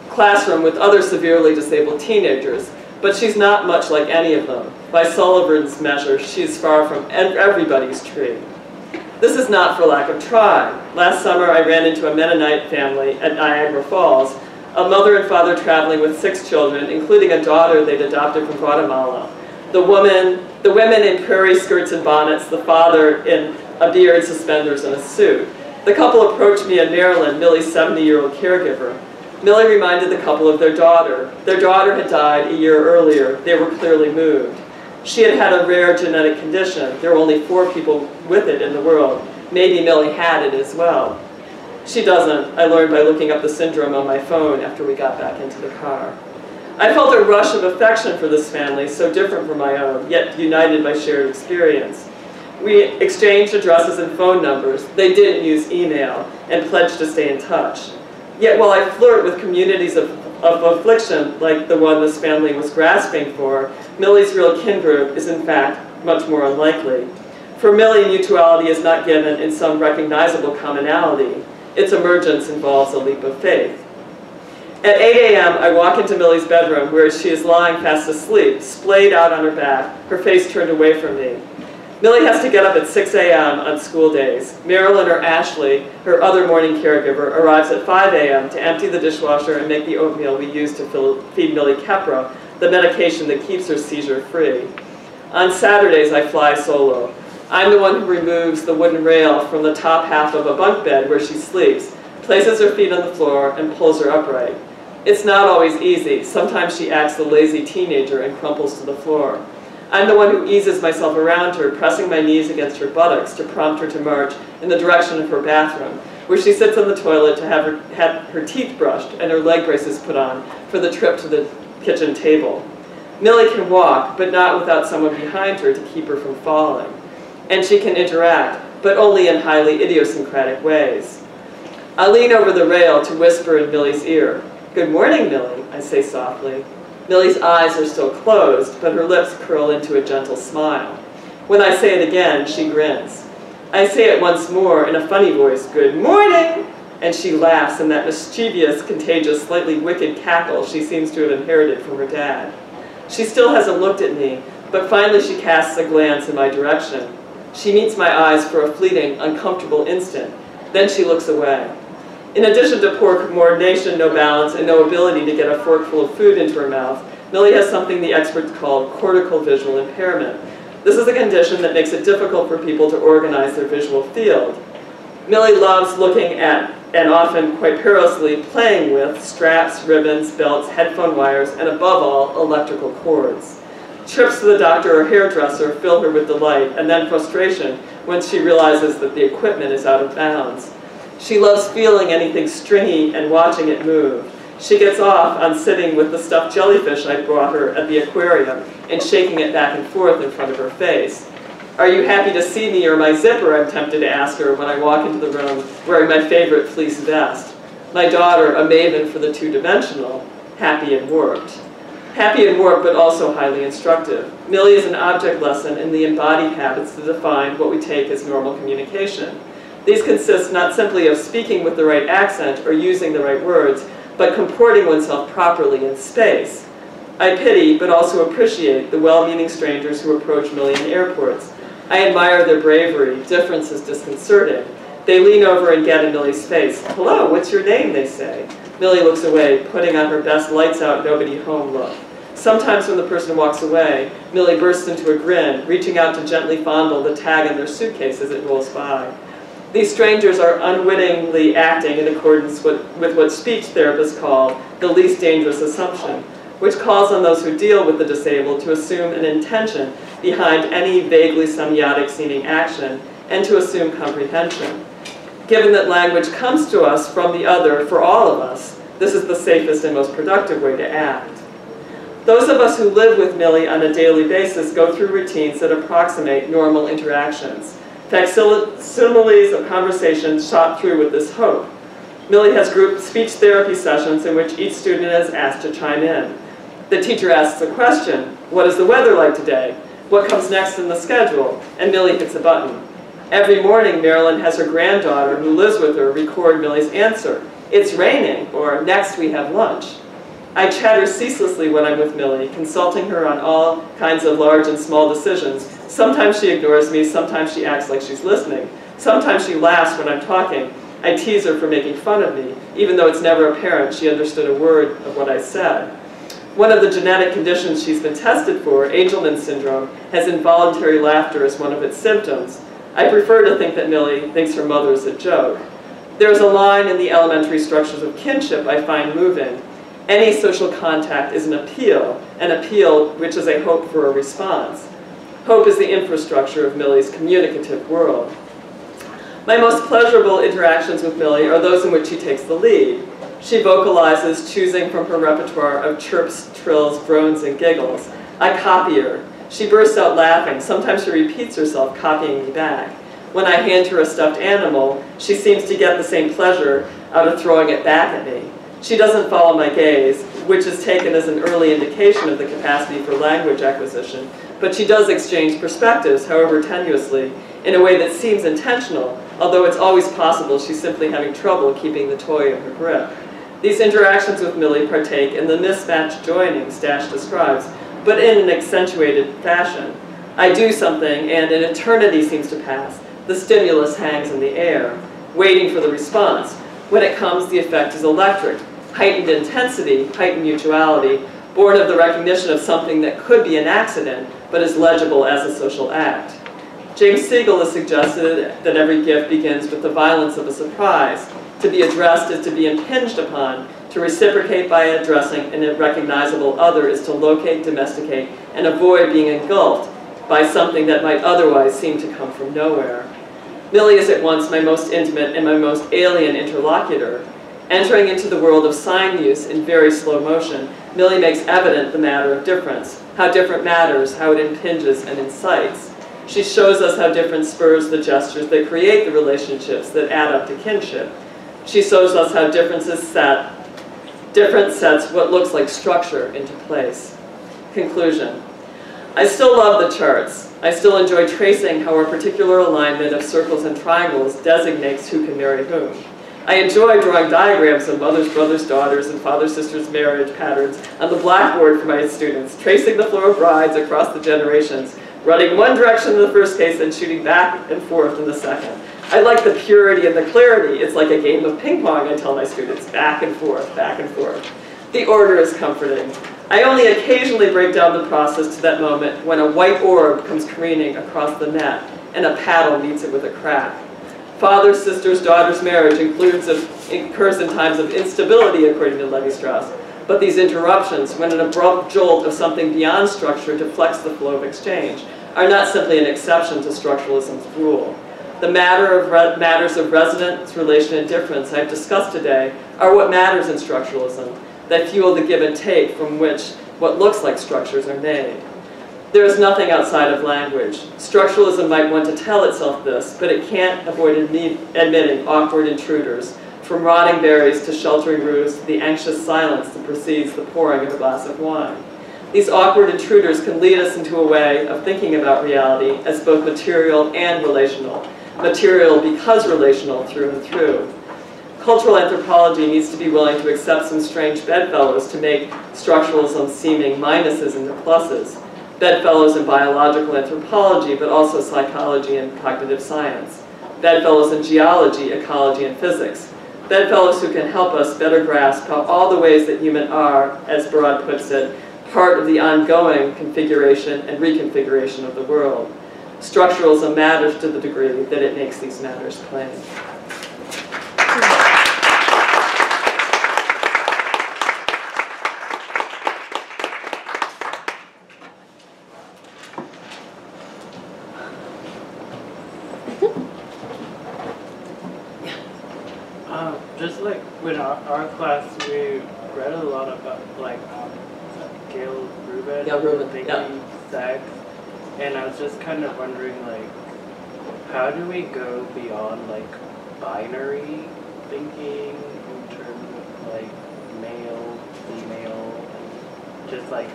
classroom with other severely disabled teenagers, but she's not much like any of them. By Sullivan's measure, she's far from everybody's tree. This is not for lack of trying. Last summer, I ran into a Mennonite family at Niagara Falls, a mother and father traveling with 6 children, including a daughter they'd adopted from Guatemala. The women in prairie skirts and bonnets, the father in a beard, suspenders, and a suit. The couple approached me in Maryland, Millie's 70-year-old caregiver. Millie reminded the couple of their daughter. Their daughter had died a year earlier. They were clearly moved. She had had a rare genetic condition. There were only 4 people with it in the world. Maybe Millie had it as well. She doesn't. I learned by looking up the syndrome on my phone after we got back into the car. I felt a rush of affection for this family, so different from my own, yet united by shared experience. We exchanged addresses and phone numbers. They didn't use email and pledged to stay in touch. Yet while I flirt with communities of affliction like the one this family was grasping for, Millie's real kin group is in fact much more unlikely. For Millie, mutuality is not given in some recognizable commonality. Its emergence involves a leap of faith. At 8 a.m., I walk into Millie's bedroom where she is lying fast asleep, splayed out on her back, her face turned away from me. Millie has to get up at 6 a.m. on school days. Marilyn or Ashley, her other morning caregiver, arrives at 5 a.m. to empty the dishwasher and make the oatmeal we use to feed Millie Keppra, the medication that keeps her seizure-free. On Saturdays, I fly solo. I'm the one who removes the wooden rail from the top half of a bunk bed where she sleeps, places her feet on the floor, and pulls her upright. It's not always easy. Sometimes she acts the lazy teenager and crumples to the floor. I'm the one who eases myself around her, pressing my knees against her buttocks to prompt her to march in the direction of her bathroom, where she sits on the toilet to have her teeth brushed and her leg braces put on for the trip to the kitchen table. Millie can walk, but not without someone behind her to keep her from falling. And she can interact, but only in highly idiosyncratic ways. I lean over the rail to whisper in Millie's ear. "Good morning, Millie," I say softly. Millie's eyes are still closed, but her lips curl into a gentle smile. When I say it again, she grins. I say it once more in a funny voice, "Good morning!" And she laughs in that mischievous, contagious, slightly wicked cackle she seems to have inherited from her dad. She still hasn't looked at me, but finally she casts a glance in my direction. She meets my eyes for a fleeting, uncomfortable instant. Then she looks away. In addition to poor coordination, no balance, and no ability to get a forkful of food into her mouth, Millie has something the experts call cortical visual impairment. This is a condition that makes it difficult for people to organize their visual field. Millie loves looking at, and often quite perilously playing with, straps, ribbons, belts, headphone wires, and above all, electrical cords. Trips to the doctor or hairdresser fill her with delight and then frustration when she realizes that the equipment is out of bounds. She loves feeling anything stringy and watching it move. She gets off on sitting with the stuffed jellyfish I brought her at the aquarium and shaking it back and forth in front of her face. "Are you happy to see me or my zipper?" I'm tempted to ask her when I walk into the room wearing my favorite fleece vest. My daughter, a maven for the two-dimensional, happy and warped. Happy and warped, but also highly instructive. Millie is an object lesson in the embodied habits that define what we take as normal communication. These consist not simply of speaking with the right accent or using the right words, but comporting oneself properly in space. I pity, but also appreciate, the well-meaning strangers who approach Millie in airports. I admire their bravery. Difference is disconcerting. They lean over and get in Millie's face. "Hello, what's your name?" they say. Millie looks away, putting on her best lights-out, nobody-home look. Sometimes when the person walks away, Millie bursts into a grin, reaching out to gently fondle the tag on their suitcase as it rolls by. These strangers are unwittingly acting in accordance with what speech therapists call the least dangerous assumption, which calls on those who deal with the disabled to assume an intention behind any vaguely semiotic-seeming action and to assume comprehension. Given that language comes to us from the other for all of us, this is the safest and most productive way to act. Those of us who live with Millie on a daily basis go through routines that approximate normal interactions. Facsimiles of conversation shot through with this hope. Millie has group speech therapy sessions in which each student is asked to chime in. The teacher asks a question: "What is the weather like today? What comes next in the schedule?" And Millie hits a button. Every morning, Marilyn has her granddaughter who lives with her record Millie's answer: "It's raining," or "Next we have lunch." I chatter ceaselessly when I'm with Millie, consulting her on all kinds of large and small decisions. Sometimes she ignores me, sometimes she acts like she's listening. Sometimes she laughs when I'm talking. I tease her for making fun of me, even though it's never apparent she understood a word of what I said. One of the genetic conditions she's been tested for, Angelman syndrome, has involuntary laughter as one of its symptoms. I prefer to think that Millie thinks her mother is a joke. There's a line in the elementary structures of kinship I find moving. Any social contact is an appeal which is a hope for a response. Hope is the infrastructure of Millie's communicative world. My most pleasurable interactions with Millie are those in which she takes the lead. She vocalizes, choosing from her repertoire of chirps, trills, groans, and giggles. I copy her. She bursts out laughing. Sometimes she repeats herself, copying me back. When I hand her a stuffed animal, she seems to get the same pleasure out of throwing it back at me. She doesn't follow my gaze, which is taken as an early indication of the capacity for language acquisition, but she does exchange perspectives, however tenuously, in a way that seems intentional, although it's always possible she's simply having trouble keeping the toy in her grip. These interactions with Millie partake in the mismatched joinings Dash describes, but in an accentuated fashion. I do something, and an eternity seems to pass. The stimulus hangs in the air, waiting for the response. When it comes, the effect is electric. Heightened intensity, heightened mutuality, born of the recognition of something that could be an accident, but is legible as a social act. James Siegel has suggested that every gift begins with the violence of a surprise. To be addressed is to be impinged upon. To reciprocate by addressing an irrecognizable other is to locate, domesticate, and avoid being engulfed by something that might otherwise seem to come from nowhere. Millie is at once my most intimate and my most alien interlocutor. Entering into the world of sign use in very slow motion, Millie makes evident the matter of difference, how different matters, how it impinges and incites. She shows us how different spurs the gestures that create the relationships that add up to kinship. She shows us how different sets what looks like structure into place. Conclusion. I still love the charts. I still enjoy tracing how a particular alignment of circles and triangles designates who can marry whom. I enjoy drawing diagrams of mothers, brothers, daughters, and fathers, sisters' marriage patterns on the blackboard for my students, tracing the flow of brides across the generations, running one direction in the first case and shooting back and forth in the second. I like the purity and the clarity. It's like a game of ping pong, I tell my students, back and forth, back and forth. The order is comforting. I only occasionally break down the process to that moment when a white orb comes careening across the net and a paddle meets it with a crack. Father's, sister's, daughter's marriage occurs in times of instability, according to Levi-Strauss. But these interruptions, when an abrupt jolt of something beyond structure deflects the flow of exchange, are not simply an exception to structuralism's rule. The matters of resonance, relation, and difference I've discussed today are what matters in structuralism, that fuel the give and take from which what looks like structures are made. There is nothing outside of language. Structuralism might want to tell itself this, but it can't avoid admitting awkward intruders, from rotting berries to sheltering roofs to the anxious silence that precedes the pouring of a glass of wine. These awkward intruders can lead us into a way of thinking about reality as both material and relational. Material because relational through and through. Cultural anthropology needs to be willing to accept some strange bedfellows to make structuralism seeming minuses into pluses. Bedfellows in biological anthropology, but also psychology and cognitive science. Bedfellows in geology, ecology, and physics. Bedfellows who can help us better grasp how all the ways that human are, as Barad puts it, part of the ongoing configuration and reconfiguration of the world. Structuralism matters to the degree that it makes these matters plain. Just like with our class, we read a lot about Gail Rubin, thinking sex, and I was just kind of wondering, like, how do we go beyond like binary thinking in terms of like male, female, and just like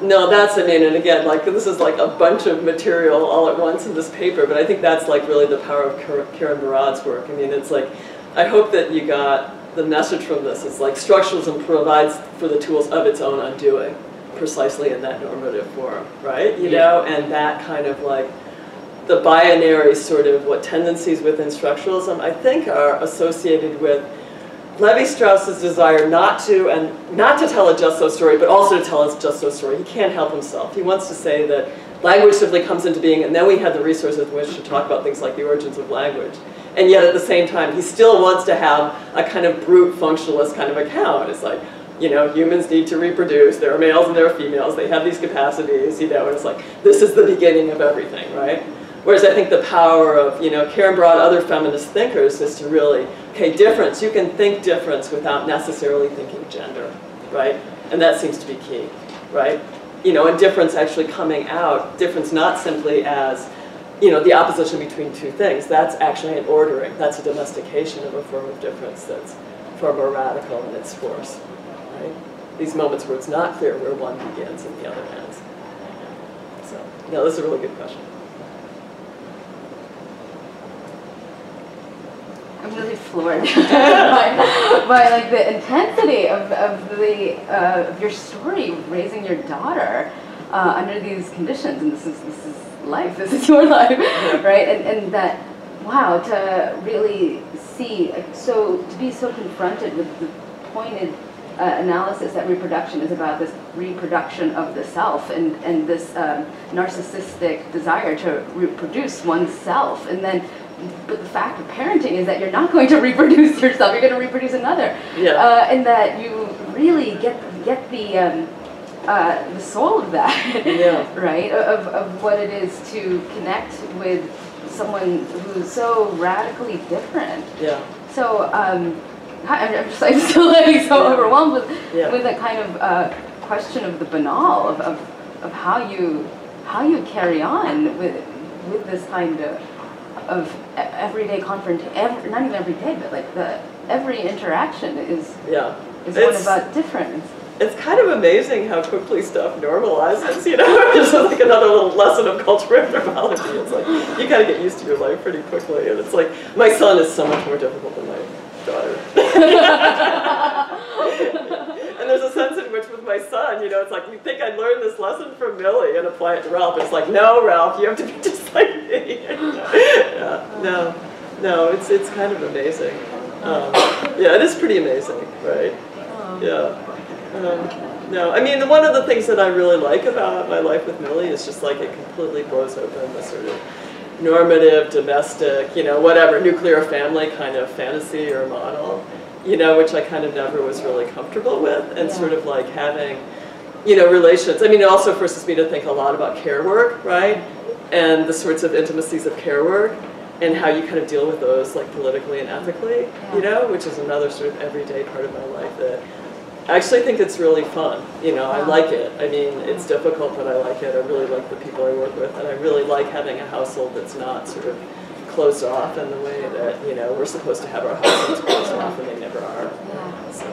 No, that's, I mean, and again, like, this is like a bunch of material all at once in this paper, but I think that's like really the power of Karen Barad's work. I mean, it's like, I hope that you got the message from this. It's like structuralism provides for the tools of its own undoing, precisely in that normative form, right? You know, and that kind of like, the binary sort of what tendencies within structuralism, I think, are associated with Levi-Strauss's desire not to tell a just so story, but also to tell a just so story. He can't help himself. He wants to say that language simply comes into being, and then we have the resources with which to talk about things like the origins of language. And yet at the same time, he still wants to have a kind of brute functionalist kind of account. It's like, you know, humans need to reproduce. There are males and there are females. They have these capacities, you know, and it's like, this is the beginning of everything, right? Whereas I think the power of, you know, Karen Broad, other feminist thinkers is to really, okay, difference. You can think difference without necessarily thinking gender, right? And that seems to be key, right? You know, and difference actually coming out, difference not simply as, you know, the opposition between two things. That's actually an ordering. That's a domestication of a form of difference that's far more radical in its force, right? These moments where it's not clear where one begins and the other ends. So, no, this is a really good question. I'm really floored by like the intensity of your story, raising your daughter under these conditions, and this is life. This is your life, right? And that, wow, to really see, so to be so confronted with the pointed analysis that reproduction is about this reproduction of the self and this narcissistic desire to reproduce oneself, and then. But the fact of parenting is that you're not going to reproduce yourself; you're going to reproduce another, and that you really get the soul of that, right? Of what it is to connect with someone who's so radically different. Yeah. So I'm still like so overwhelmed with that kind of question of the banal of how you carry on with this kind of everyday confrontation, not even every day, but like every interaction is one about difference. It's kind of amazing how quickly stuff normalizes, you know? Just like another little lesson of cultural anthropology. It's like, you gotta get used to your life pretty quickly. And it's like, my son is so much more difficult than my daughter. And there's a sense in which with my son, you know, it's like, you think I'd learn this lesson from Millie and apply it to Ralph. It's like, no, Ralph, you have to be just like me. No, it's kind of amazing. Yeah, it is pretty amazing, right? Yeah. No, I mean, one of the things that I really like about my life with Millie is just like it completely blows open the sort of normative, domestic, you know, whatever, nuclear family kind of fantasy or model, you know, which I kind of never was really comfortable with, and sort of like having, you know, relations. I mean, it also forces me to think a lot about care work, right? And the sorts of intimacies of care work, and how you kind of deal with those like politically and ethically, you know, which is another sort of everyday part of my life that I actually think it's really fun. You know, I like it. I mean, it's difficult, but I like it. I really like the people I work with, and I really like having a household that's not sort of closed off in the way that, you know, we're supposed to have our households closed off, and they never are. So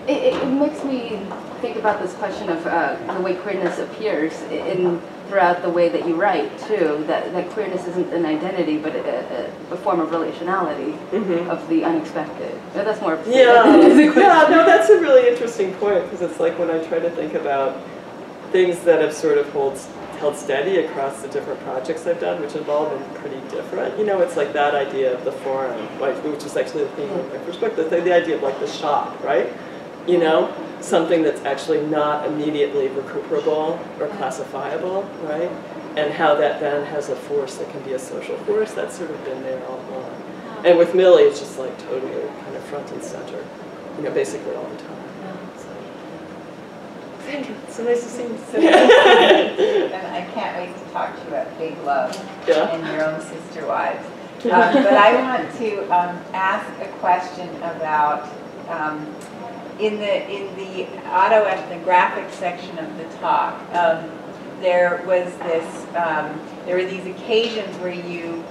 it makes me think about this question of the way queerness appears throughout the way that you write, too, that queerness isn't an identity, but a form of relationality, of the unexpected. No, that's more of no, that's a really interesting point, because it's like when I try to think about things that have sort of held steady across the different projects I've done, which have all been pretty different. You know, it's like that idea of the forum, which is actually the theme of my first book, the idea of like the shock, right? You know, something that's actually not immediately recuperable or classifiable, right? And how that then has a force that can be a social force. That's sort of been there all along. And with Millie, it's just like totally kind of front and center, you know, basically all the time. Thank you. It's so nice to see you. And I can't wait to talk to you about big love and your own sister wives. But I want to ask a question about in the autoethnographic section of the talk. There were these occasions where you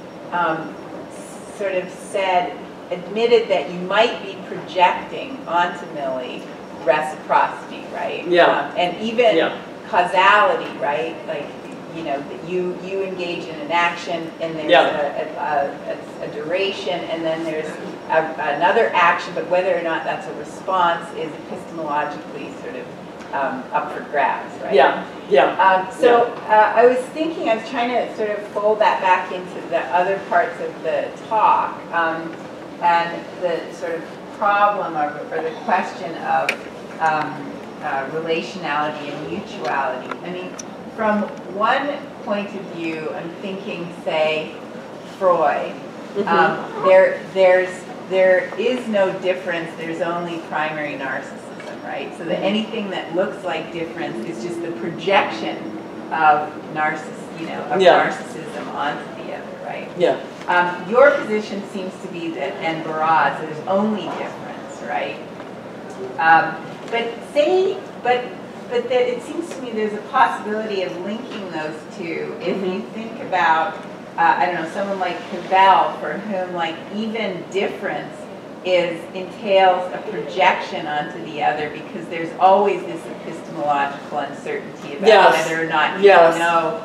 sort of admitted that you might be projecting onto Millie reciprocity, right? Yeah. And even causality, right? Like, you know, that you engage in an action, and there's a duration, and then there's another action, but whether or not that's a response is epistemologically sort of up for grabs, right? I was thinking, I was trying to sort of fold that back into the other parts of the talk, and the sort of problem or the question of relationality and mutuality. I mean, from one point of view, I'm thinking, say, Freud, there is no difference, there's only primary narcissism, right? So that anything that looks like difference is just the projection of narcissism onto the other, right? Yeah. Your position seems to be that, and Barad's, there's only difference, right? But that it seems to me there's a possibility of linking those two. If you think about, I don't know, someone like Cavell, for whom like even difference entails a projection onto the other, because there's always this epistemological uncertainty about whether or not you know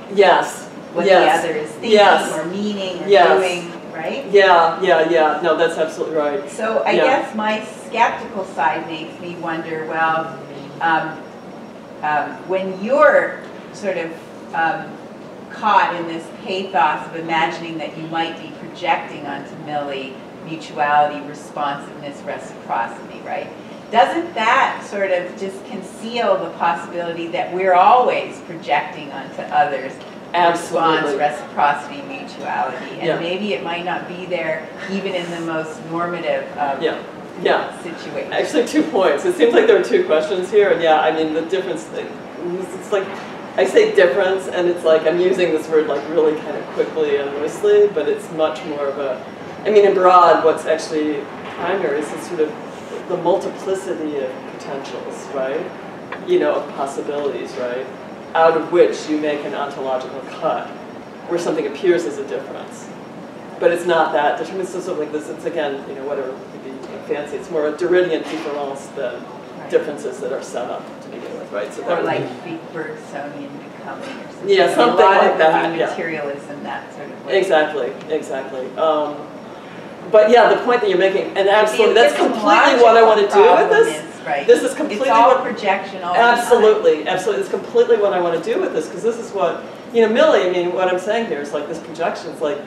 what the other is thinking or meaning or doing, right? Yeah. No, that's absolutely right. So I guess my skeptical side makes me wonder, well, when you're sort of caught in this pathos of imagining that you might be projecting onto Millie mutuality, responsiveness, reciprocity, right? Doesn't that sort of just conceal the possibility that we're always projecting onto others response, reciprocity, mutuality, and maybe it might not be there even in the most normative situation? Actually, 2 points. It seems like there are 2 questions here, and I mean the difference thing. It's like I say difference, and it's like I'm using this word like really kind of quickly and loosely, but it's much more of a. I mean, in broad, what's actually primary is sort of the multiplicity of potentials, right? Of possibilities, right? Out of which you make an ontological cut, where something appears as a difference. But it's not that difference. It's sort of like this, it's again, whatever could be fancy. It's more a Derridian difference than differences that are set up to begin with, right? So or like big Bergsonian becoming or something. Yeah, something like that. Materialism, that sort of way. Exactly. But the point that you're making, and absolutely, that's completely what I want to do with this. This is completely it's all projection all absolutely. It's completely what I want to do with this, because this is what, Millie, I mean, what I'm saying here is like this projection. It's like,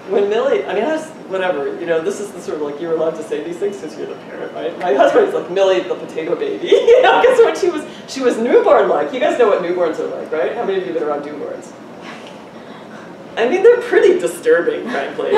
when Millie, I mean, this is the sort of like, you're allowed to say these things because you're the parent, right? My husband is like Millie, the potato baby, because when she was newborn-like. You guys know what newborns are like, right? How many of you have been around newborns? I mean, they're pretty disturbing, frankly.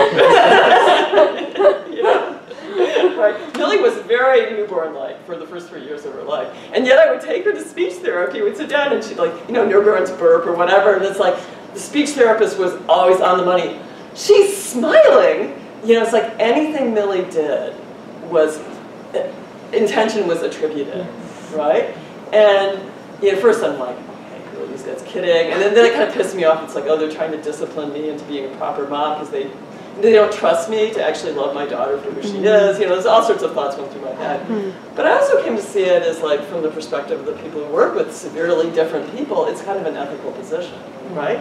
Right? Millie was very newborn-like for the first 3 years of her life. And yet I would take her to speech therapy. We'd sit down and she'd like, newborns burp or whatever. And it's like, the speech therapist was always on the money. She's smiling. It's like anything Millie did was, intention was attributed, right? And first I'm like, these guys kidding, and then it kind of pissed me off. It's like, oh, they're trying to discipline me into being a proper mom because they don't trust me to actually love my daughter for who she is. There's all sorts of thoughts going through my head. But I also came to see it as like, from the perspective of the people who work with severely different people, it's kind of an ethical position, right?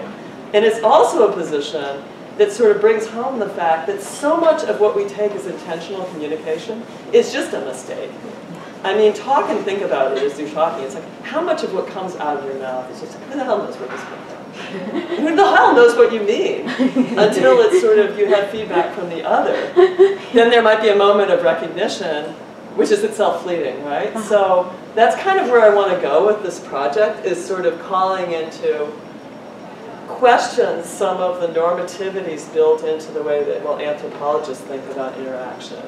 And it's also a position that sort of brings home the fact that so much of what we take as intentional communication is just a mistake. I mean, talk and think about it as you're talking. It's like, how much of what comes out of your mouth is just, who the hell knows where this comes from? Who the hell knows what you mean? Until it's sort of, you have feedback from the other. Then there might be a moment of recognition, which is itself fleeting, right? So that's kind of where I want to go with this project, is sort of calling into question some of the normativities built into the way that, anthropologists think about interaction.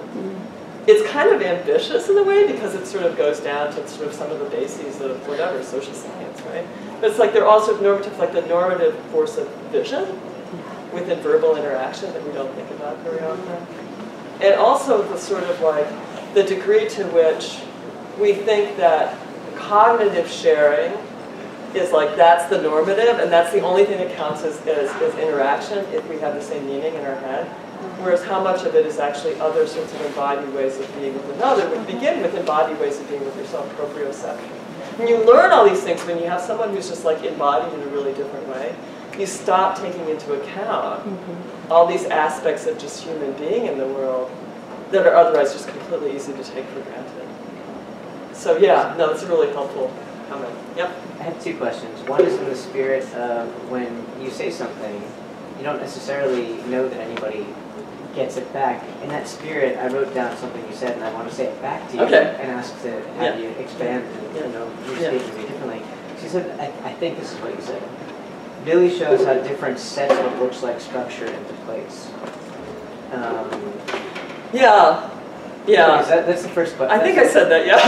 It's kind of ambitious in a way, because it sort of goes down to sort of some of the bases of whatever, social science, right? But it's like there are also normative, like the normative force of vision within verbal interaction that we don't think about very often. And also the sort of like the degree to which we think that cognitive sharing is like, that's the normative, and that's the only thing that counts as interaction if we have the same meaning in our head. Whereas how much of it is actually other sorts of embodied ways of being with another, would begin with embodied ways of being with yourself, proprioception. And you learn all these things when you have someone who's just like embodied in a really different way. You stop taking into account all these aspects of just human being in the world that are otherwise just completely easy to take for granted. So that's a really helpful comment. Yep. I have 2 questions. One is in the spirit of when you say something, you don't necessarily know that anybody gets it back. In that spirit, I wrote down something you said, and I want to say it back to you and ask to have you expand and restate it differently. She said, I think this is what you said. Billy shows how different sets what looks like structure into place. Yeah. Yeah. That's the first question. I think I said that, yeah.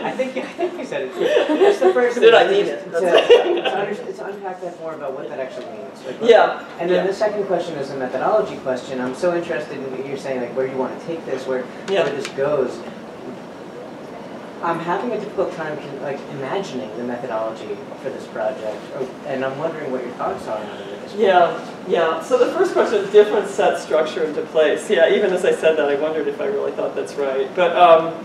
I think you said it too. That's the first Did I mean it? To unpack that more about what that actually means. Like, yeah. And then the second question is a methodology question. I'm so interested in what you're saying, like where you want to take this, where this goes. I'm having a difficult time like imagining the methodology for this project, and I'm wondering what your thoughts are on it. Yeah. So the first question, different set structure into place. Yeah, even as I said that, I wondered if I really thought that's right. But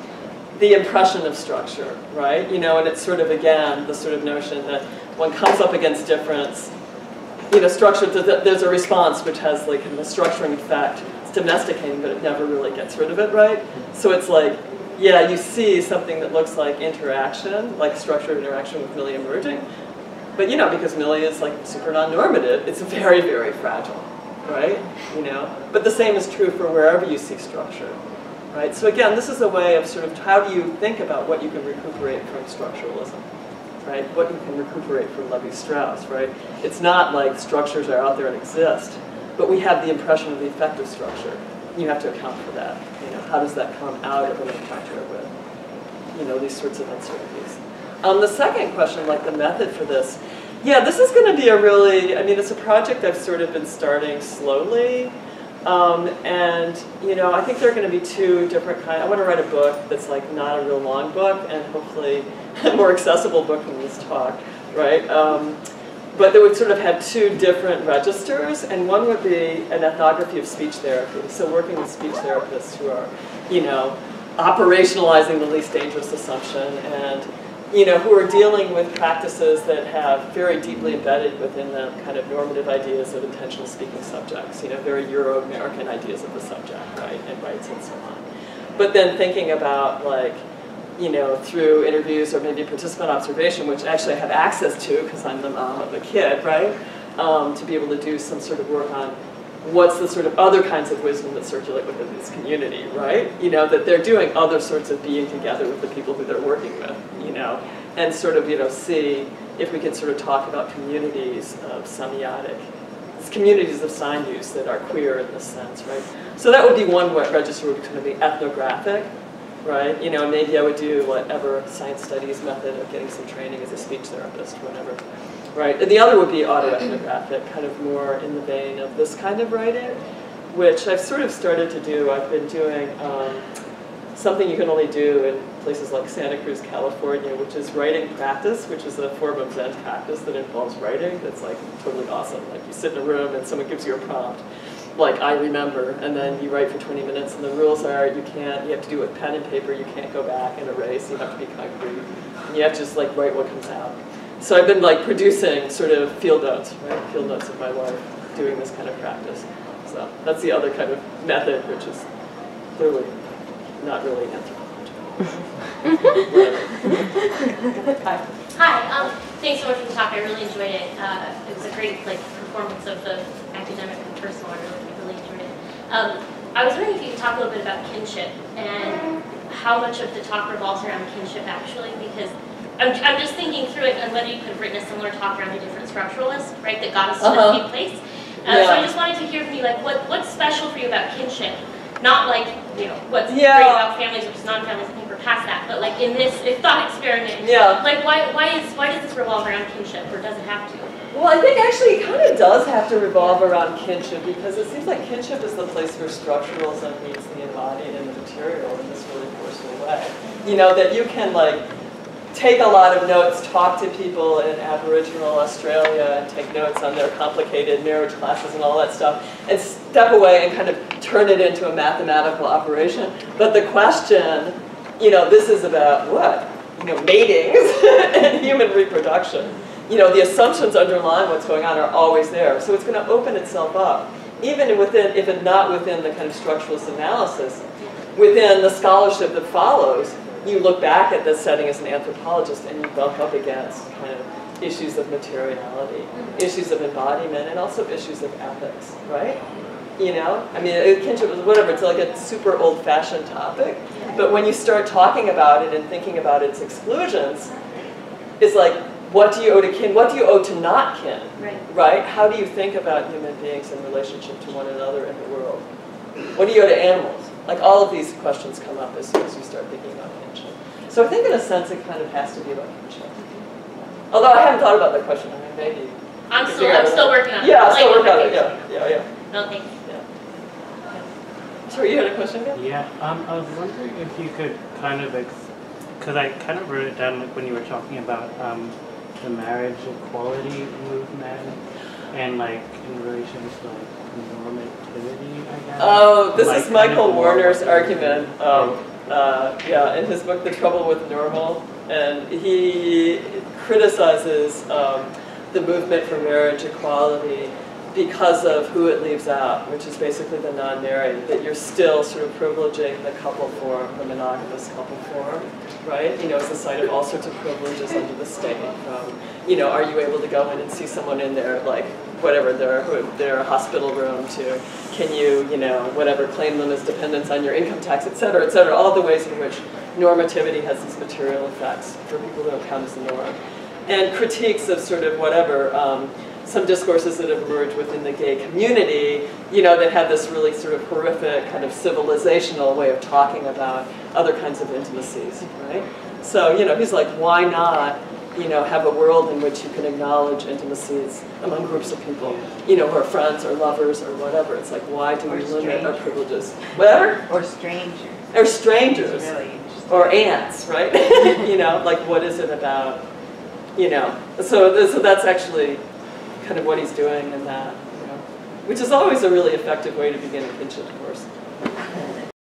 the impression of structure, right? You know, and it's sort of, again, the sort of notion that one comes up against difference, you know, structure, there's a response which has like a structuring effect. It's domesticating, but it never really gets rid of it, right? So it's like, yeah, you see something that looks like interaction, like structured interaction with Millie emerging. But, you know, because Millie is like super non-normative, it's very, very fragile, right? You know, but the same is true for wherever you see structure, right? So again, this is a way of sort of how do you think about what you can recuperate from structuralism, right? What you can recuperate from Lévi-Strauss, right? It's not like structures are out there and exist, but we have the impression of the effect of structure. You have to account for that. You know, how does that come out of an encounter with, you know, these sorts of uncertainties? The second question, like the method for this, yeah, this is going to be a really, I mean, it's a project I've sort of been starting slowly, and, you know, I think there are going to be two different kinds. I want to write a book that's like not a real long book, and hopefully a more accessible book than this talk, right? But they would sort of have two different registers, and one would be an ethnography of speech therapy, so working with speech therapists who are, you know, operationalizing the least dangerous assumption, and you know, who are dealing with practices that have very deeply embedded within them kind of normative ideas of intentional speaking subjects, you know, very Euro-American ideas of the subject, right, and rights and so on. But then thinking about, like, you know, through interviews or maybe participant observation, which actually I have access to because I'm the mom of a kid, right, to be able to do some sort of work on what's the sort of other kinds of wisdom that circulate within this community, right? You know, that they're doing other sorts of being together with the people who they're working with, you know, and sort of, you know, see if we can sort of talk about communities of semiotic, communities of sign use that are queer in this sense, right? So that would be one register would be going to be ethnographic, right? You know, maybe I would do whatever science studies method of getting some training as a speech therapist, whatever. Right, and the other would be autoethnographic, kind of more in the vein of this kind of writing, which I've sort of started to do. I've been doing something you can only do in places like Santa Cruz, California, which is writing practice, which is a form of Zen practice that involves writing. That's like totally awesome. Like you sit in a room and someone gives you a prompt, like I remember, and then you write for 20 minutes, and the rules are you have to do it with pen and paper, you can't go back and erase, you have to be concrete, and you have to just like write what comes out. So I've been like producing sort of field notes, right? Field notes of my life, doing this kind of practice. So that's the other kind of method, which is clearly not really anthropological. Hi. Thanks so much for the talk. I really enjoyed it. It was a great like performance of the academic and personal. I really enjoyed it. I was wondering if you could talk a little bit about kinship and how much of the talk revolves around kinship actually, because I'm just thinking through it and whether you could have written a similar talk around a different structuralist, right, that got us to the same place. So I just wanted to hear from you, like, what's special for you about kinship? Not like, you know, what's great about families versus non-families. I think we're past that. But like in this thought experiment, like why does this revolve around kinship, or does it have to? Well, I think actually it kind of does have to revolve around kinship, because it seems like kinship is the place where structuralism meets the embodied and the material in this really forceful way. You know, that you can like take a lot of notes, talk to people in Aboriginal Australia and take notes on their complicated marriage classes and all that stuff, and step away and kind of turn it into a mathematical operation. But the question, you know, this is about what? You know, matings and human reproduction. You know, the assumptions underlying what's going on are always there. So it's going to open itself up, even within, if it's not within the kind of structuralist analysis, within the scholarship that follows. You look back at this setting as an anthropologist and you bump up against kind of issues of materiality, issues of embodiment, and also issues of ethics, right? You know, I mean, kinship is whatever, it's like a super old-fashioned topic, but when you start talking about it and thinking about its exclusions, it's like, what do you owe to kin, what do you owe to not kin, right? How do you think about human beings in relationship to one another in the world? When do you go to animals? Like all of these questions come up as soon as you start thinking about kinship. So I think in a sense it kind of has to be about kinship. Although I haven't thought about that question. I mean, maybe. I'm still working on it. Yeah, I'm still working on it. Yeah. No, thanks. Sorry, you had a question again? Yeah, I was wondering if you could kind of, because I kind of wrote it down like when you were talking about the marriage equality movement and like in relation to like normativity, I guess. Oh, this like, is Michael kind of Warner's argument. Yeah, in his book, The Trouble with Normal, and he criticizes the movement for marriage equality because of who it leaves out, which is basically the non-married, that you're still sort of privileging the couple form, the monogamous couple form, right? You know, as the site of all sorts of privileges under the state. You know, are you able to go in and see someone in their, like, whatever, their hospital room to, can you, you know, whatever, claim them as dependents on your income tax, et cetera, all the ways in which normativity has these material effects for people who don't count as the norm. And critiques of sort of whatever, some discourses that have emerged within the gay community, you know, that have this really sort of horrific kind of civilizational way of talking about other kinds of intimacies, right? So, you know, he's like, why not, you know, have a world in which you can acknowledge intimacies among groups of people, you know, who are friends or lovers or whatever. It's like, why do we limit our privileges? Whatever? Or strangers. Or strangers. Really interesting. Or ants, right? You know, like what is it about, you know? So that's actually kind of what he's doing in that, you know, which is always a really effective way to begin a kinship course.